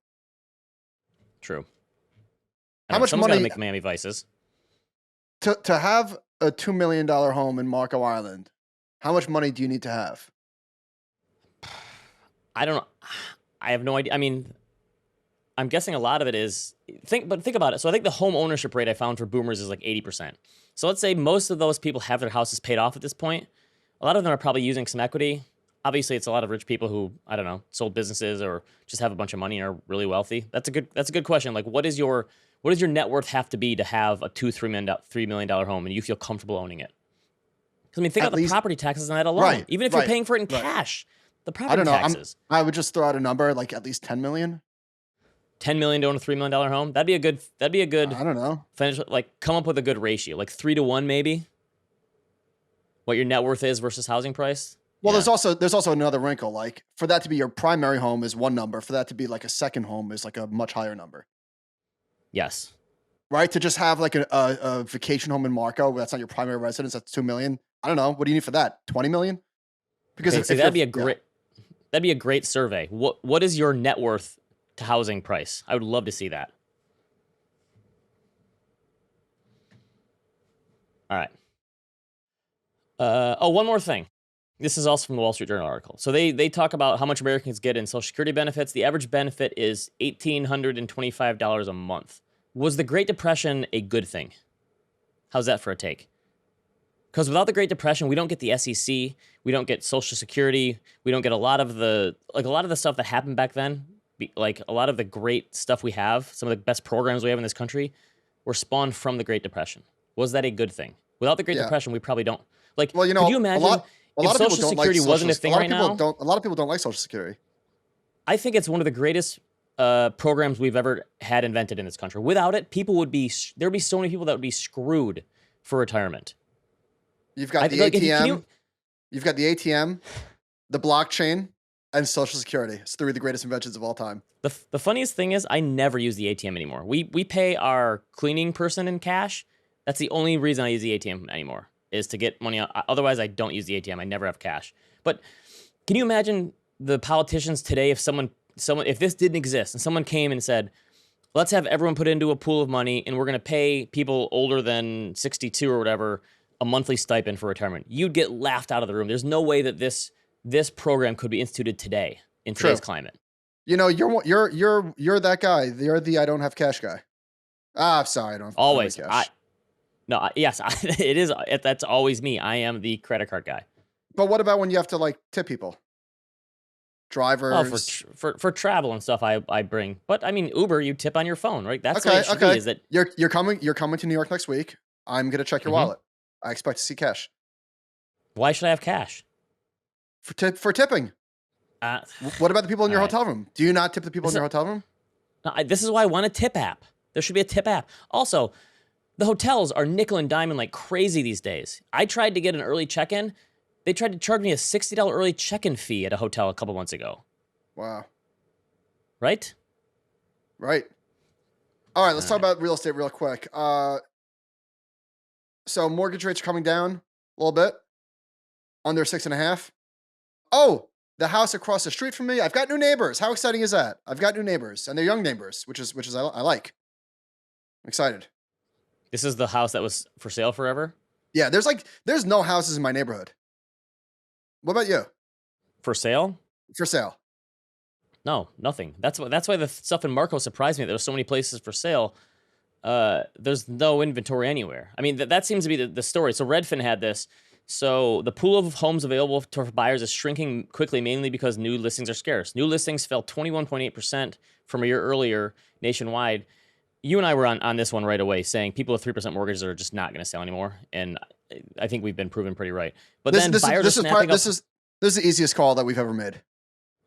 True. How much someone's money gotta make the Miami Vices to have a $2 million home in Marco Island? How much money do you need to have? I don't know. I have no idea. I mean, I'm guessing a lot of it is think about it. So I think the home ownership rate I found for boomers is like 80%. So let's say most of those people have their houses paid off at this point. A lot of them are probably using some equity. Obviously, it's a lot of rich people who, I don't know, sold businesses or just have a bunch of money and are really wealthy. That's a good question. Like, what does your net worth have to be to have a $3 million home and you feel comfortable owning it? Because I mean, think about the property taxes on that alone. Right, Even if you're paying for it in cash, the property taxes. I would just throw out a number like at least 10 million. 10 million to own a $3 million home. That'd be a good. I don't know. Financial, like, come up with a good ratio, like 3 to 1 maybe. What your net worth is versus housing price. Well, there's also another wrinkle. Like, for that to be your primary home is one number. For that to be like a second home is like a much higher number. Yes. Right? To just have like a vacation home in Marco, where that's not your primary residence, that's 2 million. I don't know. What do you need for that? 20 million? Because that'd be a great survey. What is your net worth to housing price? I would love to see that. All right. One more thing. This is also from the Wall Street Journal article. So they talk about how much Americans get in Social Security benefits. The average benefit is $1,825 a month. Was the Great Depression a good thing? How's that for a take? Because without the Great Depression, we don't get the SEC, we don't get Social Security, we don't get a lot of the stuff that happened back then. Like a lot of the great stuff we have, some of the best programs we have in this country, were spawned from the Great Depression. Was that a good thing? Without the Great Depression, we probably don't. Like, could you imagine A if lot of people Social don't like Security wasn't a social. thing A lot right of people now, don't. A lot of people don't like Social Security. I think it's one of the greatest programs we've ever had invented in this country. Without it, there would be so many people that would be screwed for retirement. You've got the Like, ATM. You've got the ATM, the blockchain, and Social Security. It's three of the greatest inventions of all time. the funniest thing is I never use the ATM anymore. We pay our cleaning person in cash. That's the only reason I use the ATM anymore, is to get money out. Otherwise, I don't use the ATM. I never have cash. But can you imagine the politicians today if if this didn't exist and someone came and said, let's have everyone put into a pool of money and we're going to pay people older than 62 or whatever a monthly stipend for retirement? You'd get laughed out of the room. There's no way that this program could be instituted today in today's climate. You know, you're that guy. You're the I don't have cash guy. Sorry, I don't have Always. cash. Yes, it is. That's always me. I am the credit card guy. But what about when you have to like tip people? Drivers. Oh, for travel and stuff, I bring. But I mean, Uber, you tip on your phone, right? That's okay. what it should be. Is that you're coming to New York next week? I'm gonna check your wallet. I expect to see cash. Why should I have cash? For tipping. What about the people in your hotel room? Do you not tip the people in your hotel room? No, this is why I want a tip app. There should be a tip app. Also, the hotels are nickel and diamond like crazy these days. I tried to get an early check-in. They tried to charge me a $60 early check-in fee at a hotel a couple months ago. Wow. Right? Right. All right, let's talk about real estate real quick. So mortgage rates are coming down a little bit, under 6.5. Oh, the house across the street from me. I've got new neighbors. How exciting is that? I've got new neighbors, and they're young neighbors, which is I like. I'm excited. This is the house that was for sale forever? Yeah, there's no houses in my neighborhood. What about you? For sale? For sale. No, nothing. That's why the stuff in Marco surprised me. There were so many places for sale. There's no inventory anywhere. I mean, that seems to be the story. So Redfin had this. So the pool of homes available for buyers is shrinking quickly, mainly because new listings are scarce. New listings fell 21.8% from a year earlier nationwide. You and I were on this one right away, saying people with 3% mortgages are just not going to sell anymore, and I think we've been proven pretty right. But this is the easiest call that we've ever made.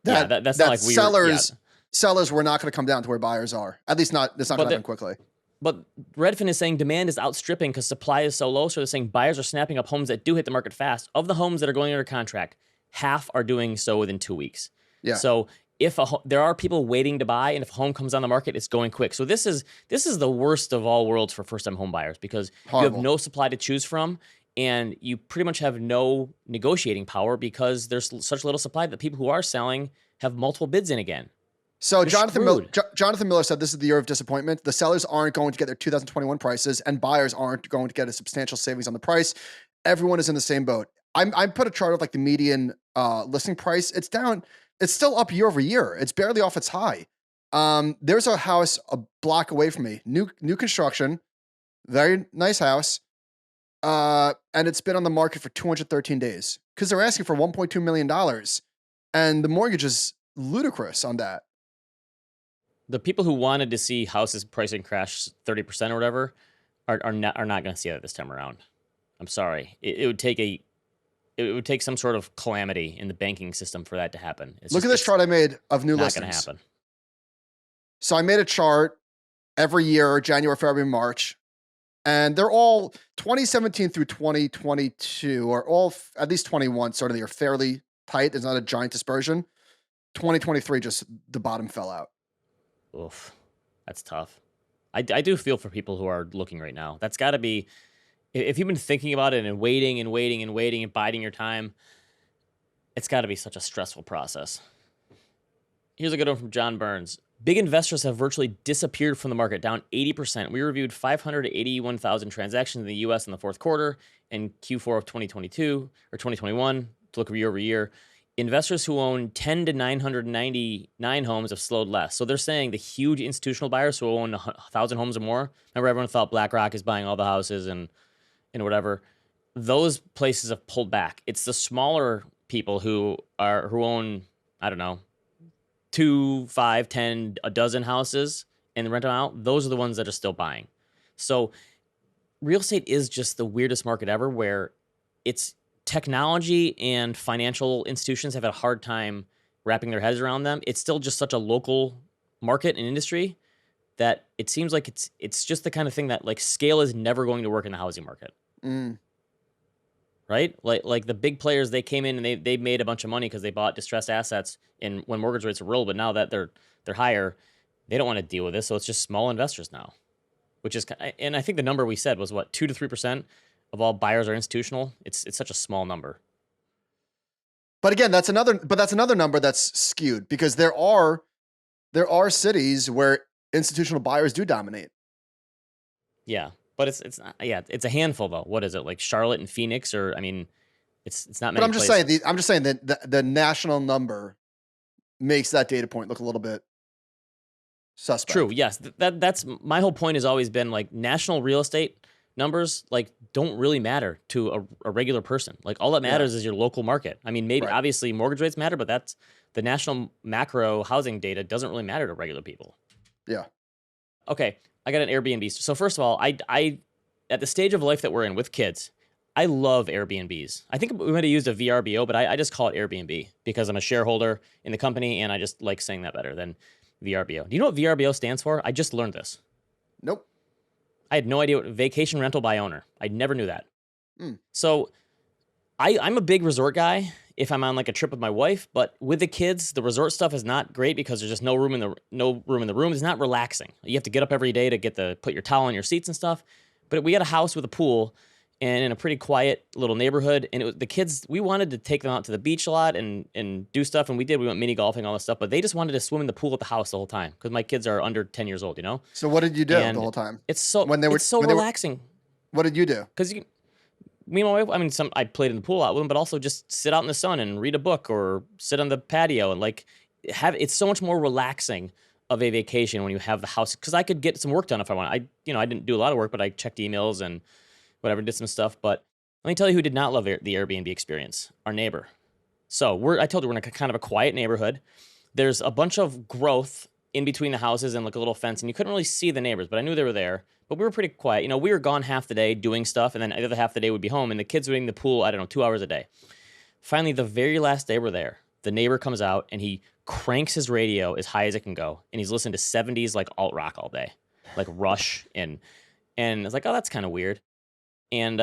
That's not like sellers were not going to come down to where buyers are. At least not. It's not going to happen quickly. But Redfin is saying demand is outstripping because supply is so low. So they're saying buyers are snapping up homes that do hit the market fast. Of the homes that are going under contract, half are doing so within 2 weeks. Yeah. So if there are people waiting to buy, and if a home comes on the market, it's going quick. So this is the worst of all worlds for first-time home buyers, because you have no supply to choose from, and you pretty much have no negotiating power because there's such little supply that people who are selling have multiple bids in again. So Jonathan Miller said this is the year of disappointment. The sellers aren't going to get their 2021 prices, and buyers aren't going to get a substantial savings on the price. Everyone is in the same boat. I put a chart of like the median listing price. It's down. It's still up year over year. It's barely off its high. There's a house a block away from me, new construction, very nice house, and it's been on the market for 213 days because they're asking for $1.2 million, and the mortgage is ludicrous on that. The people who wanted to see houses pricing crash 30% or whatever are not going to see that this time around. I'm sorry. It would take some sort of calamity in the banking system for that to happen. Look at this chart I made of new listings. Not going to happen. So I made a chart every year, January, February, March, and they're all 2017 through 2022, or all at least 21 sort of the year, fairly tight. There's not a giant dispersion. 2023, just the bottom fell out. Oof, that's tough. I do feel for people who are looking right now. That's got to be, if you've been thinking about it and waiting and waiting and waiting and biding your time, it's got to be such a stressful process. Here's a good one from John Burns. Big investors have virtually disappeared from the market, down 80%. We reviewed 581,000 transactions in the U.S. in the fourth quarter and Q4 of 2022 or 2021 to look year over year. Investors who own 10 to 999 homes have slowed less. So they're saying the huge institutional buyers who own 1,000 homes or more. Remember, everyone thought BlackRock is buying all the houses and whatever. Those places have pulled back. It's the smaller people who own, I don't know, 2, 5, 10, a dozen houses and rent them out. Those are the ones that are still buying. So real estate is just the weirdest market ever, where it's technology and financial institutions have had a hard time wrapping their heads around them. It's still just such a local market and industry that it seems like it's just the kind of thing that like scale is never going to work in the housing market. Right? Like the big players, they came in and they made a bunch of money because they bought distressed assets in when mortgage rates were real, but now that they're higher, they don't want to deal with this. So it's just small investors now, which is, and I think the number we said was what, 2 to 3% of all buyers are institutional. It's such a small number. But again, that's another number that's skewed because there are cities where institutional buyers do dominate. Yeah. But it's not, yeah, it's a handful though. What is it, like Charlotte and Phoenix, or I mean, it's not many. But I'm just saying that the national number makes that data point look a little bit suspect. True. Yes. That's my whole point has always been like national real estate numbers like don't really matter to a regular person. Like all that matters is your local market. I mean, maybe obviously mortgage rates matter, but that's the national macro housing data doesn't really matter to regular people. Yeah. Okay. I got an Airbnb. So first of all, I at the stage of life that we're in with kids, I love Airbnbs. I think we might have used a VRBO, but I just call it Airbnb because I'm a shareholder in the company and I just like saying that better than VRBO. Do you know what VRBO stands for? I just learned this. Nope. I had no idea what vacation rental by owner. I never knew that. So I'm a big resort guy if I'm on like a trip with my wife, but with the kids, the resort stuff is not great because there's just no room in the room. It's not relaxing. You have to get up every day to put your towel on your seats and stuff. But we got a house with a pool and in a pretty quiet little neighborhood. And the kids, we wanted to take them out to the beach a lot and do stuff. And we did. We went mini golfing, all this stuff. But they just wanted to swim in the pool at the house the whole time because my kids are under 10 years old, you know? So what did you do the whole time? It's so relaxing. What did you do? Because me and my wife, I mean, I played in the pool out with them, but also just sit out in the sun and read a book or sit on the patio and like it's so much more relaxing of a vacation when you have the house. Because I could get some work done if I want. I didn't do a lot of work, but I checked emails and whatever, did some stuff. But let me tell you who did not love the Airbnb experience, our neighbor. So I told you we're in a kind of a quiet neighborhood. There's a bunch of growth in between the houses and like a little fence, and you couldn't really see the neighbors, but I knew they were there. But we were pretty quiet. You know, we were gone half the day doing stuff, and then the other half of the day would be home, and the kids were in the pool, 2 hours a day. Finally, the very last day we're there, the neighbor comes out, and he cranks his radio as high as it can go, and he's listening to 70s like alt rock all day, like Rush, and it's like, oh, that's kind of weird. And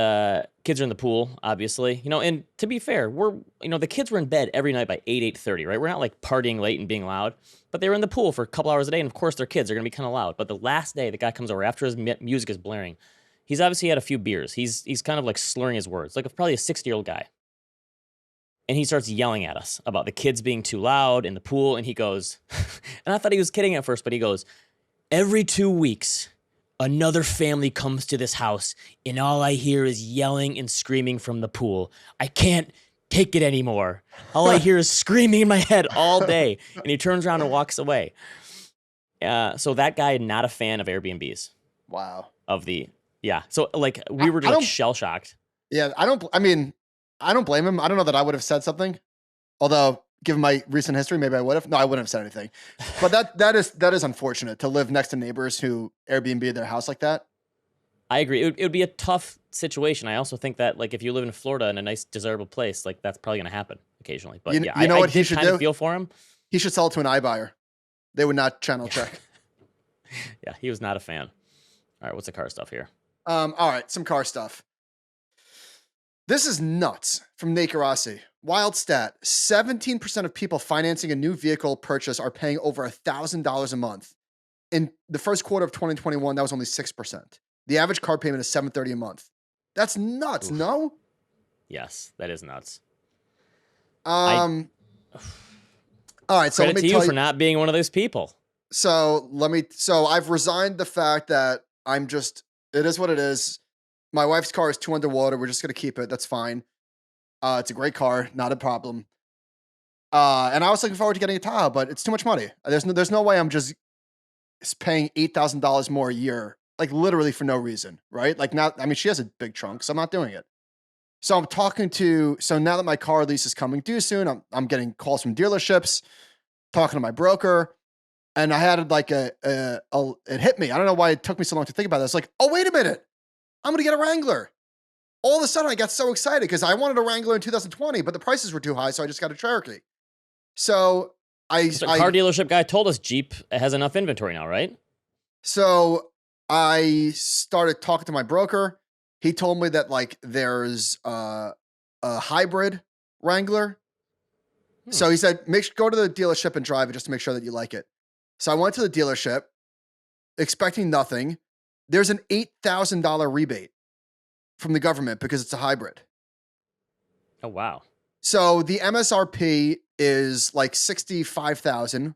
kids are in the pool, obviously. You know, and to be fair, the kids were in bed every night by 8:30, right? We're not like partying late and being loud, but they were in the pool for a couple hours a day, and of course their kids are going to be kind of loud. But the last day, the guy comes over after his music is blaring. He's obviously had a few beers. He's kind of like slurring his words, like probably a 60-year-old guy. And he starts yelling at us about the kids being too loud in the pool, and he goes, and I thought he was kidding at first, but he goes, every 2 weeks, another family comes to this house, and all I hear is yelling and screaming from the pool. I can't take it anymore. All I hear is screaming in my head all day. And he turns around and walks away. So that guy, not a fan of Airbnbs. Wow. So like we were just shell shocked. Yeah, I don't blame him. I don't know that I would have said something. Although, given my recent history, maybe I would have. No, I wouldn't have said anything. But that is unfortunate to live next to neighbors who Airbnb their house like that. I agree. It would be a tough situation. I also think that like if you live in Florida in a nice, desirable place, like that's probably going to happen occasionally. But you know what he should do? Feel for him. He should sell it to an iBuyer. They would not channel check. Yeah, he was not a fan. All right, what's the car stuff here? All right, some car stuff. This is nuts from Nate Garassi. Wild stat, 17% of people financing a new vehicle purchase are paying over $1,000 a month. In the first quarter of 2021, that was only 6%. The average car payment is $730 a month. That's nuts, Oof. No? Yes, that is nuts. All right, so let me tell tell you for not being one of those people. So I've resigned the fact that it is what it is. My wife's car is too underwater. We're just going to keep it. That's fine. It's a great car, not a problem. And I was looking forward to getting a Tahoe, but it's too much money. There's no way I'm just paying $8,000 more a year, like literally for no reason, right? Like she has a big trunk, so I'm not doing it. So now that my car lease is coming due soon, I'm getting calls from dealerships, talking to my broker, and I had like it hit me. I don't know why it took me so long to think about this. Like, oh, wait a minute. I'm going to get a Wrangler. all of a sudden I got so excited because I wanted a Wrangler in 2020, but the prices were too high, so I just got a Cherokee. So So car dealership guy told us Jeep has enough inventory now, right? So I started talking to my broker. He told me that like there's a hybrid Wrangler. So he said, go to the dealership and drive it just to make sure that you like it. So I went to the dealership expecting nothing. There's an $8,000 rebate from the government because it's a hybrid. Oh, wow. So the MSRP is like $65,000,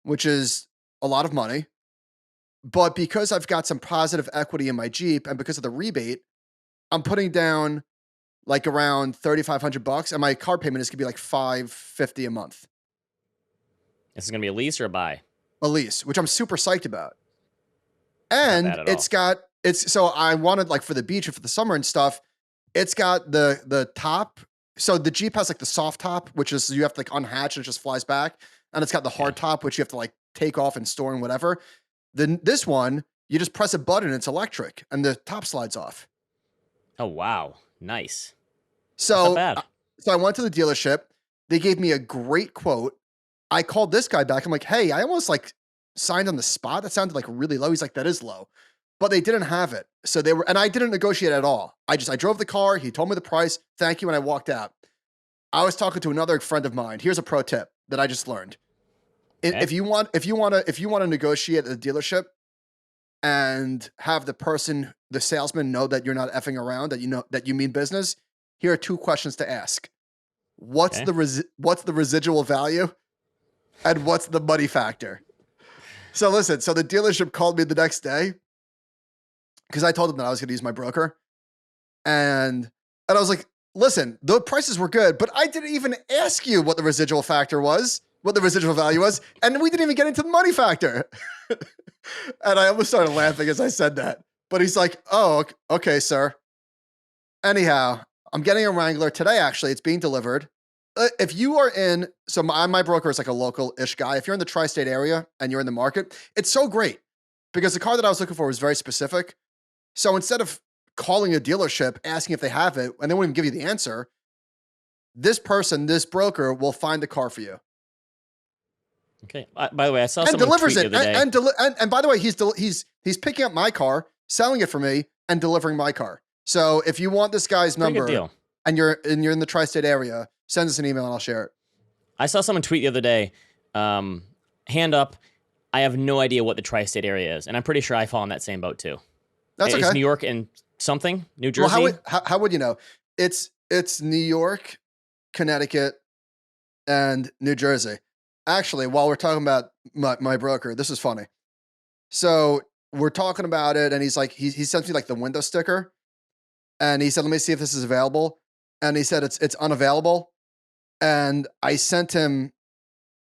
which is a lot of money. But because I've got some positive equity in my Jeep and because of the rebate, I'm putting down like around $3,500 and my car payment is gonna be like $550 a month. This is gonna be a lease or a buy? A lease, which I'm super psyched about. And so I wanted like for the beach and for the summer and stuff, it's got the top. So the Jeep has like the soft top, which is you have to like unhatch and it just flies back. And it's got the hard top, which you have to like take off and store and whatever. Then this one, you just press a button, it's electric, and the top slides off. Oh, wow. Nice. So, Not bad. So I went to the dealership. They gave me a great quote. I called this guy back. I'm like, hey, I almost like signed on the spot. That sounded like really low. He's like, that is low. But they didn't have it. So they were, and I didn't negotiate at all. I drove the car. He told me the price. Thank you. And I walked out. I was talking to another friend of mine. Here's a pro tip that I just learned. Okay. If you want to negotiate at the dealership and have the salesman know that you're not effing around, that you know that you mean business, here are 2 questions to ask. What's the residual value? And what's the money factor? So listen, so the dealership called me the next day because I told them that I was going to use my broker. And I was like, listen, the prices were good, but I didn't even ask you what the residual factor was, what the residual value was, and we didn't even get into the money factor. And I almost started laughing as I said that. But he's like, oh, okay, sir. Anyhow, I'm getting a Wrangler today, actually. It's being delivered. If you are in, so my broker is like a local-ish guy. If you're in the tri-state area and you're in the market, it's so great because the car that I was looking for was very specific. So instead of calling a dealership, asking if they have it, and they won't even give you the answer, this broker will find the car for you. Okay. By the way, I saw and someone delivers tweet it. the other day. And by the way, he's picking up my car, selling it for me, and delivering my car. So if you want this guy's Pretty good number deal. and you're in the tri-state area, send us an email and I'll share it. I saw someone tweet the other day, hand up, I have no idea what the tri-state area is. And I'm pretty sure I fall in that same boat too. That's okay. It's New York and something? New Jersey? Well, how would you know? It's New York, Connecticut, and New Jersey. Actually, while we're talking about my broker, this is funny. So we're talking about it, and he's like, he sent me like the window sticker, and he said, "Let me see if this is available." And he said it's unavailable. And I sent him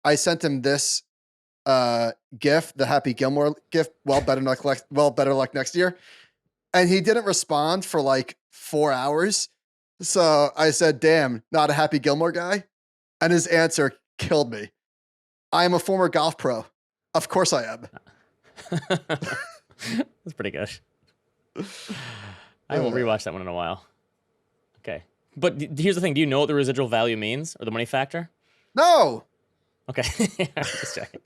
this gift, the Happy Gilmore gift. Well, better luck next year. And he didn't respond for like 4 hours. So I said, "Damn, not a Happy Gilmore guy." And his answer killed me. I am a former golf pro. Of course I am. That's pretty good. I will rewatch that one in a while. Okay. But here's the thing. Do you know what the residual value means or the money factor? No. Okay. Just checking.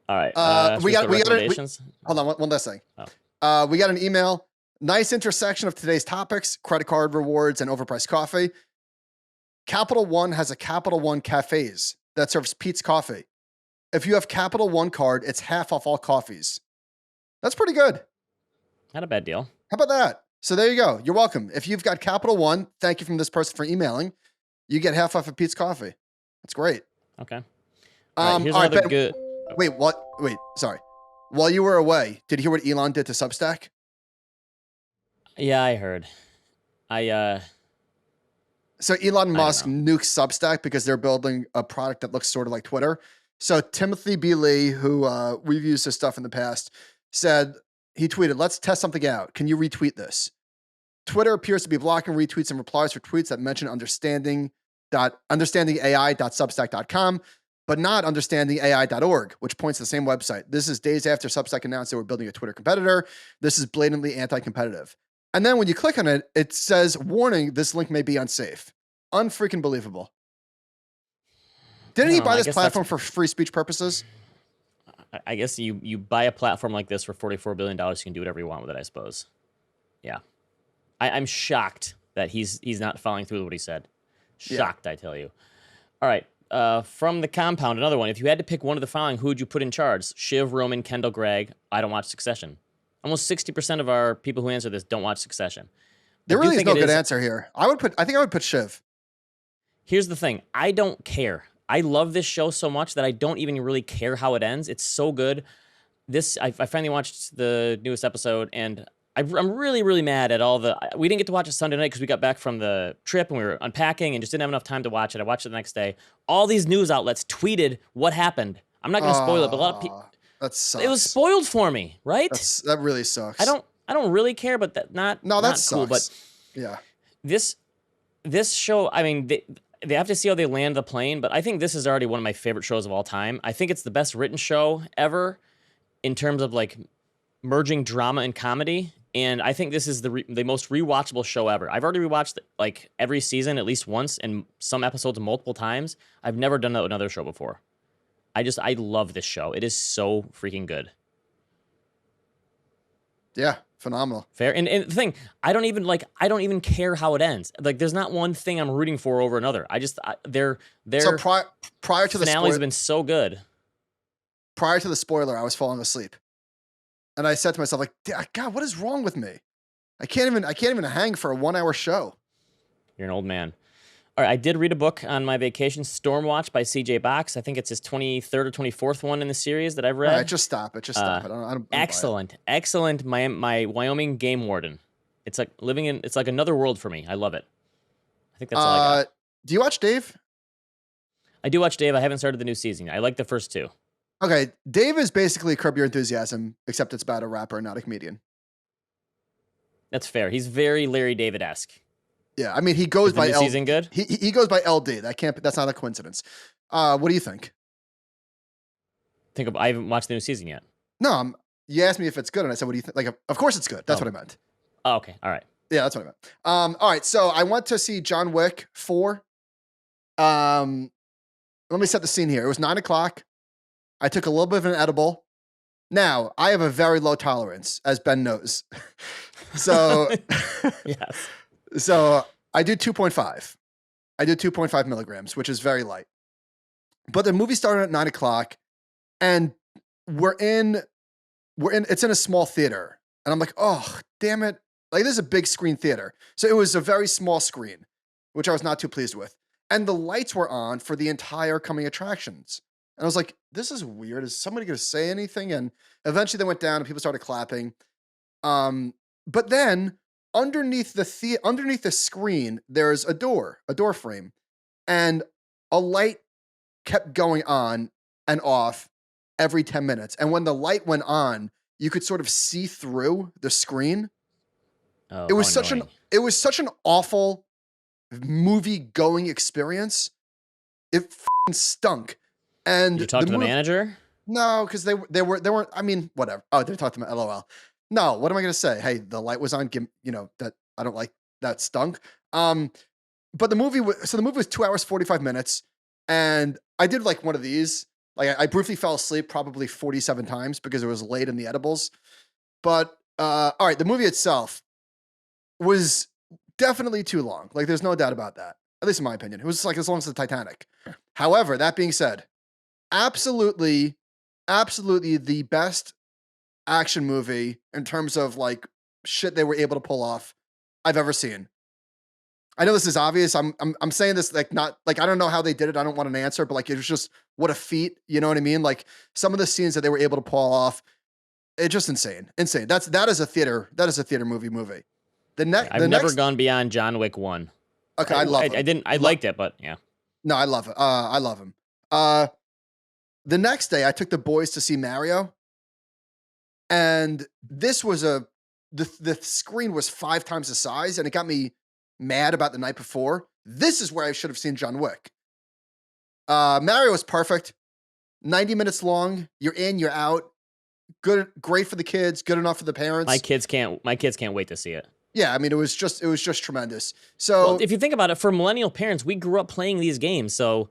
All right. Hold on. One last thing. Oh. We got an email. Nice intersection of today's topics, credit card rewards and overpriced coffee. Capital One has a Capital One cafes that serves Pete's Coffee. If you have Capital One card, it's half off all coffees. That's pretty good. Not a bad deal. How about that? So there you go. You're welcome. If you've got Capital One, thank you from this person for emailing. You get half off of Pete's Coffee. That's great. Okay. All right, here's another Ben, good. Wait, what? Wait, sorry. While you were away, did you hear what Elon did to Substack? Yeah, I heard. So Elon Musk nukes Substack because they're building a product that looks sort of like Twitter. So Timothy B. Lee, who we've used his stuff in the past, he tweeted, "Let's test something out. Can you retweet this?" Twitter appears to be blocking retweets and replies for tweets that mention understandingai.substack.com. but not understandingai.org, which points to the same website. This is days after Substack announced they were building a Twitter competitor. This is blatantly anti-competitive. And then when you click on it, it says, warning, this link may be unsafe. Unfreaking believable. Didn't he buy this platform for free speech purposes? I guess you buy a platform like this for $44 billion, you can do whatever you want with it, I suppose. Yeah. I'm shocked that he's not following through with what he said. Shocked, I tell you. All right. From the compound, another one. If you had to pick one of the following, who would you put in charge? Shiv, Roman, Kendall, Greg. I don't watch Succession. Almost 60% of our people who answer this don't watch Succession. There really is no good answer here. I think I would put Shiv. Here's the thing. I don't care. I love this show so much that I don't even really care how it ends. It's so good. I finally watched the newest episode, and I'm really, really mad at all the... We didn't get to watch it Sunday night because we got back from the trip and we were unpacking and just didn't have enough time to watch it. I watched it the next day. All these news outlets tweeted what happened. I'm not going to spoil it, but a lot of people... That sucks. It was spoiled for me, right? That really sucks. I don't really care, but that not sucks. Cool. But yeah, this show, I mean, they have to see how they land the plane, but I think this is already one of my favorite shows of all time. I think it's the best written show ever in terms of like merging drama and comedy. And I think this is the most rewatchable show ever. I've already rewatched like every season at least once and some episodes multiple times. I've never done that with another show before. I love this show. It is so freaking good. Yeah, phenomenal. Fair. And the thing, I don't even care how it ends. Like, there's not one thing I'm rooting for over another. Their so prior to the finales have been so good. Prior to the spoiler, I was falling asleep, and I said to myself, like, God, what is wrong with me? I can't even hang for a 1 hour show. You're an old man. All right, I did read a book on my vacation, Stormwatch by C.J. Box. I think it's his 23rd or 24th one in the series that I've read. All right, just stop it. I don't excellent. My Wyoming game warden. It's like it's like another world for me. I love it. I think that's all I got. Do you watch Dave? I do watch Dave. I haven't started the new season. I like the first two. Okay, Dave is basically Curb Your Enthusiasm, except it's about a rapper, not a comedian. That's fair. He's very Larry David-esque. Yeah, I mean, he goes by LD. Season good? He goes by LD. That's not a coincidence. What do you think? I haven't watched the new season yet. No, you asked me if it's good, and I said, what do you think? Like, of course it's good. That's what I meant. Oh, okay. All right. Yeah, that's what I meant. All right, so I went to see John Wick 4. Let me set the scene here. It was 9:00. I took a little bit of an edible. Now, I have a very low tolerance, as Ben knows. So, yes. So I do 2.5. I do 2.5 milligrams, which is very light. But the movie started at 9:00, and it's in a small theater. And I'm like, oh, damn it. Like, this is a big screen theater. So it was a very small screen, which I was not too pleased with. And the lights were on for the entire coming attractions. And I was like, this is weird. Is somebody going to say anything? And eventually they went down and people started clapping. But then underneath the screen, there's a door frame, and a light kept going on and off every 10 minutes. And when the light went on, you could sort of see through the screen. Oh, it was such an awful movie going experience. It f***ing stunk. And you talked to the manager? No, because they weren't. I mean, whatever. Oh, they talked to me. LOL. No, what am I going to say? Hey, the light was on. That I don't like. That stunk. But the movie was 2 hours 45 minutes, and I did like one of these. Like, I briefly fell asleep probably 47 times because it was late in the edibles. But all right, the movie itself was definitely too long. Like, there's no doubt about that. At least in my opinion, it was like as long as the Titanic. However, that being said, absolutely the best action movie in terms of like shit they were able to pull off I've ever seen. I know this is obvious. I'm saying this like not like I don't know how they did it. I don't want an answer, but like it was just what a feat. You know what I mean? Like some of the scenes that they were able to pull off, it's just insane. Insane. That is a theater movie. I've never gone beyond John Wick 1. Okay, I love it. I liked it, but yeah. No, I love it. I love him. The next day I took the boys to see Mario. And this was the screen was 5 times the size, and it got me mad about the night before. This is where I should have seen John Wick. Mario was perfect. 90 minutes long. You're in, you're out. Good, great for the kids. Good enough for the parents. My kids can't wait to see it. Yeah, I mean, it was just tremendous. Well, So if you think about it, for millennial parents, we grew up playing these games, so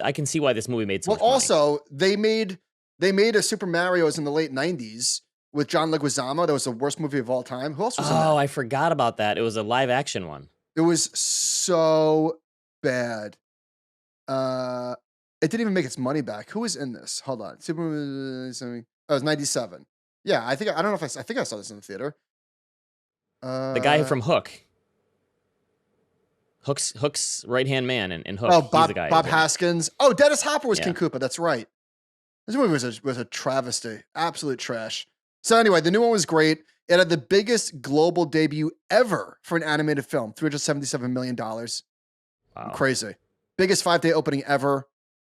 I can see why this movie made so much money. Also, they made a Super Mario's in the late 90s with John Leguizamo. That was the worst movie of all time. Who else was in that? Oh, I forgot about that. It was a live action one. It was so bad. It didn't even make its money back. Who was in this? Hold on. Super. Oh, it was 97. Yeah, I think I think I saw this in the theater. The guy from Hook. Hook's right-hand man in Hook. Oh, He's the guy Bob who's in it. Haskins. Oh, Dennis Hopper was Yeah. King Koopa. That's right. This movie was a travesty. Absolute trash. So anyway, the new one was great. It had the biggest global debut ever for an animated film. $377 million. Wow. Crazy. Biggest 5-day opening ever.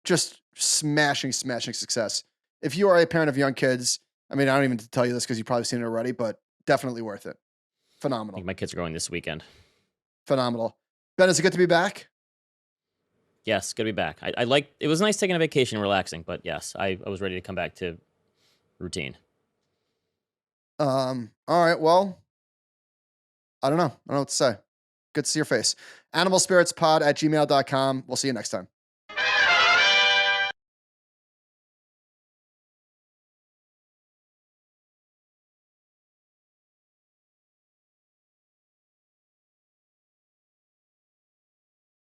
Just smashing success. If you are a parent of young kids, I mean, I don't even need to tell you this because you've probably seen it already, but definitely worth it. I Phenomenal. think my kids are going this weekend. Phenomenal. Ben, is it good to be back? Yes, good to be back. I like. It was nice taking a vacation and relaxing, but yes, I was ready to come back to routine. All right. Well, I don't know. I don't know what to say. Good to see your face. animalspiritspod@gmail.com. We'll see you next time.